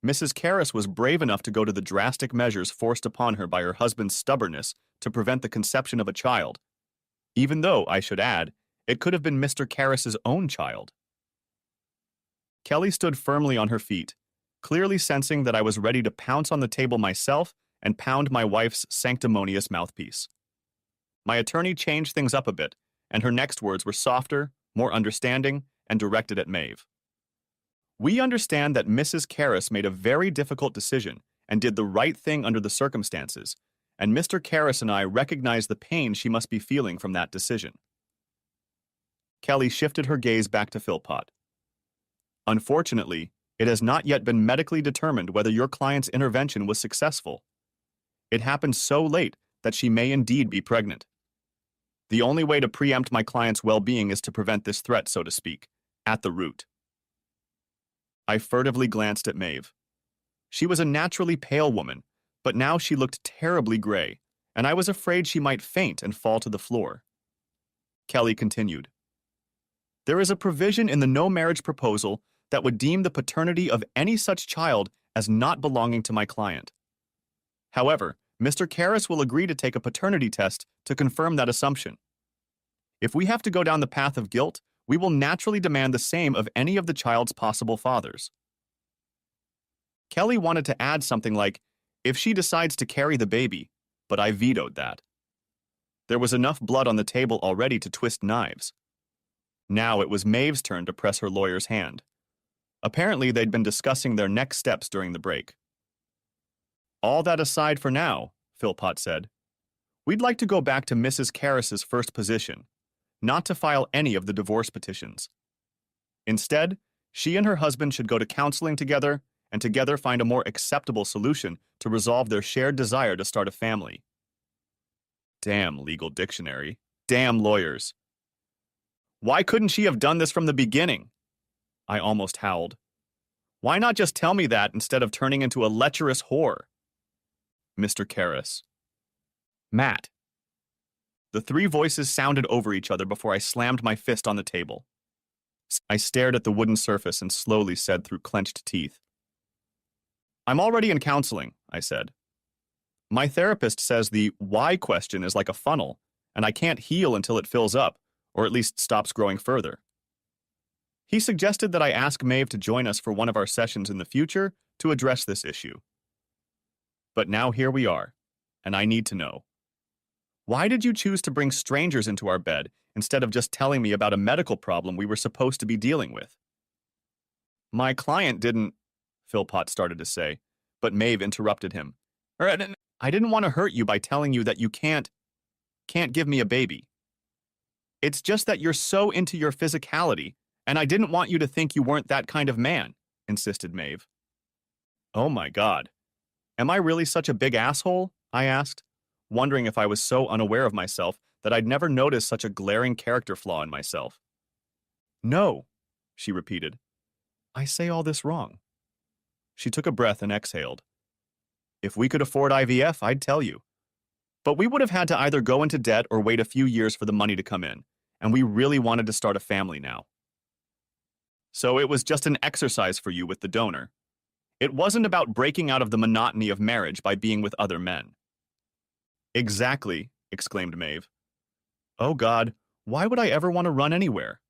Mrs. Karras was brave enough to go to the drastic measures forced upon her by her husband's stubbornness to prevent the conception of a child, even though, I should add, it could have been Mr. Karras's own child. Kelly stood firmly on her feet, clearly sensing that I was ready to pounce on the table myself and pound my wife's sanctimonious mouthpiece. My attorney changed things up a bit, and her next words were softer, more understanding, and directed at Maeve. We understand that Mrs. Karras made a very difficult decision and did the right thing under the circumstances, and Mr. Karras and I recognize the pain she must be feeling from that decision. Kelly shifted her gaze back to Philpott. Unfortunately, it has not yet been medically determined whether your client's intervention was successful. It happened so late that she may indeed be pregnant. The only way to preempt my client's well-being is to prevent this threat, so to speak, at the root. I furtively glanced at Maeve. She was a naturally pale woman, but now she looked terribly gray, and I was afraid she might faint and fall to the floor. Kelly continued. There is a provision in the no-marriage proposal that would deem the paternity of any such child as not belonging to my client. However, Mr. Karras will agree to take a paternity test to confirm that assumption. If we have to go down the path of guilt, we will naturally demand the same of any of the child's possible fathers. Kelly wanted to add something like, if she decides to carry the baby, but I vetoed that. There was enough blood on the table already to twist knives. Now it was Maeve's turn to press her lawyer's hand. Apparently, they'd been discussing their next steps during the break. All that aside for now, Philpott said, we'd like to go back to Mrs. Karras's first position, not to file any of the divorce petitions. Instead, she and her husband should go to counseling together and together find a more acceptable solution to resolve their shared desire to start a family. Damn legal dictionary. Damn lawyers. Why couldn't she have done this from the beginning? I almost howled. Why not just tell me that instead of turning into a lecherous whore? Mr. Karras. Matt. The three voices sounded over each other before I slammed my fist on the table. I stared at the wooden surface and slowly said through clenched teeth. I'm already in counseling, I said. My therapist says the why question is like a funnel, and I can't heal until it fills up, or at least stops growing further. He suggested that I ask Maeve to join us for one of our sessions in the future to address this issue. But now here we are, and I need to know. Why did you choose to bring strangers into our bed instead of just telling me about a medical problem we were supposed to be dealing with? My client didn't, Philpott started to say, but Maeve interrupted him. I didn't want to hurt you by telling you that you can't give me a baby. It's just that you're so into your physicality, and I didn't want you to think you weren't that kind of man, insisted Maeve. Oh my God. Am I really such a big asshole? I asked, wondering if I was so unaware of myself that I'd never noticed such a glaring character flaw in myself. No, she repeated. I say all this wrong. She took a breath and exhaled. If we could afford IVF, I'd tell you. But we would have had to either go into debt or wait a few years for the money to come in, and we really wanted to start a family now. So it was just an exercise for you with the donor. It wasn't about breaking out of the monotony of marriage by being with other men. Exactly, exclaimed Maeve. Oh God, why would I ever want to run anywhere?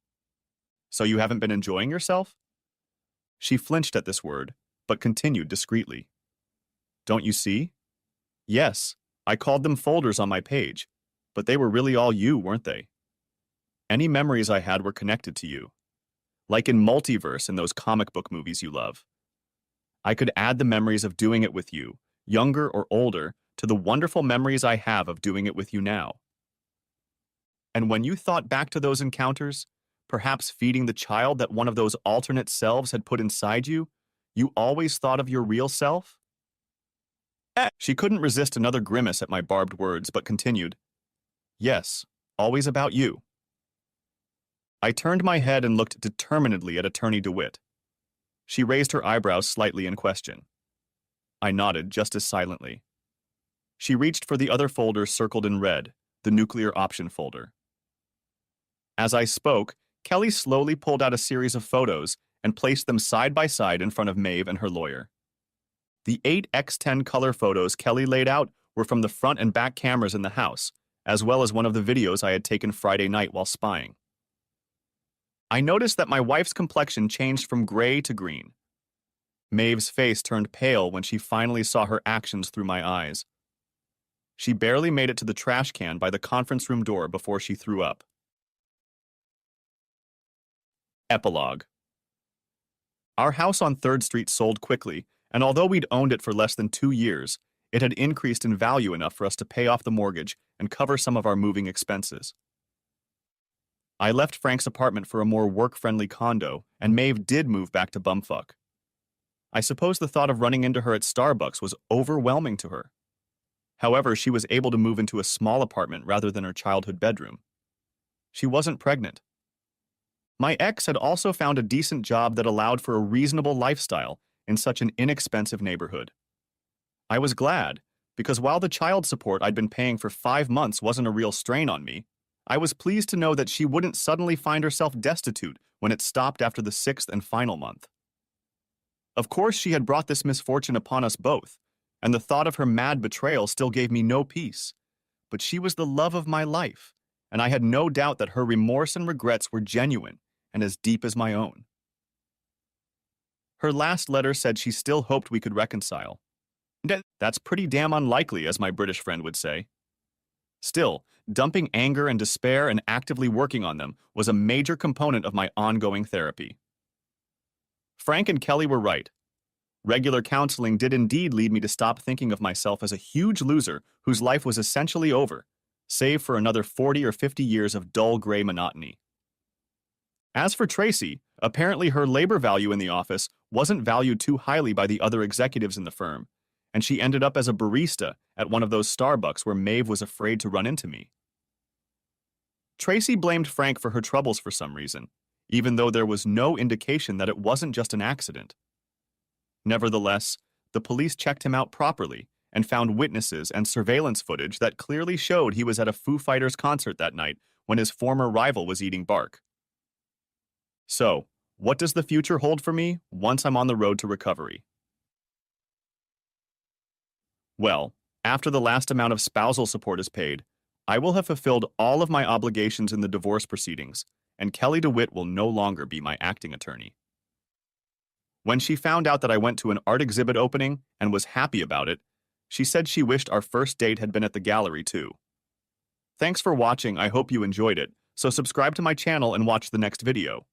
So you haven't been enjoying yourself? She flinched at this word, but continued discreetly. Don't you see? Yes, I called them folders on my page, but they were really all you, weren't they? Any memories I had were connected to you. Like in Multiverse in those comic book movies you love. I could add the memories of doing it with you, younger or older, to the wonderful memories I have of doing it with you now. And when you thought back to those encounters, perhaps feeding the child that one of those alternate selves had put inside you, you always thought of your real self? She couldn't resist another grimace at my barbed words, but continued, Yes, always about you. I turned my head and looked determinedly at Attorney DeWitt. She raised her eyebrows slightly in question. I nodded just as silently. She reached for the other folder circled in red, the nuclear option folder. As I spoke, Kelly slowly pulled out a series of photos and placed them side by side in front of Maeve and her lawyer. The 8x10 color photos Kelly laid out were from the front and back cameras in the house, as well as one of the videos I had taken Friday night while spying. I noticed that my wife's complexion changed from gray to green. Maeve's face turned pale when she finally saw her actions through my eyes. She barely made it to the trash can by the conference room door before she threw up. Epilogue. Our house on 3rd Street sold quickly, and although we'd owned it for less than 2 years, it had increased in value enough for us to pay off the mortgage and cover some of our moving expenses. I left Frank's apartment for a more work-friendly condo, and Maeve did move back to Bumfuck. I suppose the thought of running into her at Starbucks was overwhelming to her. However, she was able to move into a small apartment rather than her childhood bedroom. She wasn't pregnant. My ex had also found a decent job that allowed for a reasonable lifestyle in such an inexpensive neighborhood. I was glad, because while the child support I'd been paying for 5 months wasn't a real strain on me, I was pleased to know that she wouldn't suddenly find herself destitute when it stopped after the 6th and final month. Of course, she had brought this misfortune upon us both, and the thought of her mad betrayal still gave me no peace. But she was the love of my life, and I had no doubt that her remorse and regrets were genuine and as deep as my own. Her last letter said she still hoped we could reconcile. That's pretty damn unlikely, as my British friend would say. Still, dumping anger and despair and actively working on them was a major component of my ongoing therapy. Frank and Kelly were right. Regular counseling did indeed lead me to stop thinking of myself as a huge loser whose life was essentially over, save for another 40 or 50 years of dull gray monotony. As for Tracy, apparently her labor value in the office wasn't valued too highly by the other executives in the firm, and she ended up as a barista at one of those Starbucks where Maeve was afraid to run into me. Tracy blamed Frank for her troubles for some reason, even though there was no indication that it wasn't just an accident. Nevertheless, the police checked him out properly and found witnesses and surveillance footage that clearly showed he was at a Foo Fighters concert that night when his former rival was eating bark. So, what does the future hold for me once I'm on the road to recovery? Well, after the last amount of spousal support is paid, I will have fulfilled all of my obligations in the divorce proceedings, and Kelly DeWitt will no longer be my acting attorney. When she found out that I went to an art exhibit opening and was happy about it, she said she wished our first date had been at the gallery too. Thanks for watching, I hope you enjoyed it, so subscribe to my channel and watch the next video.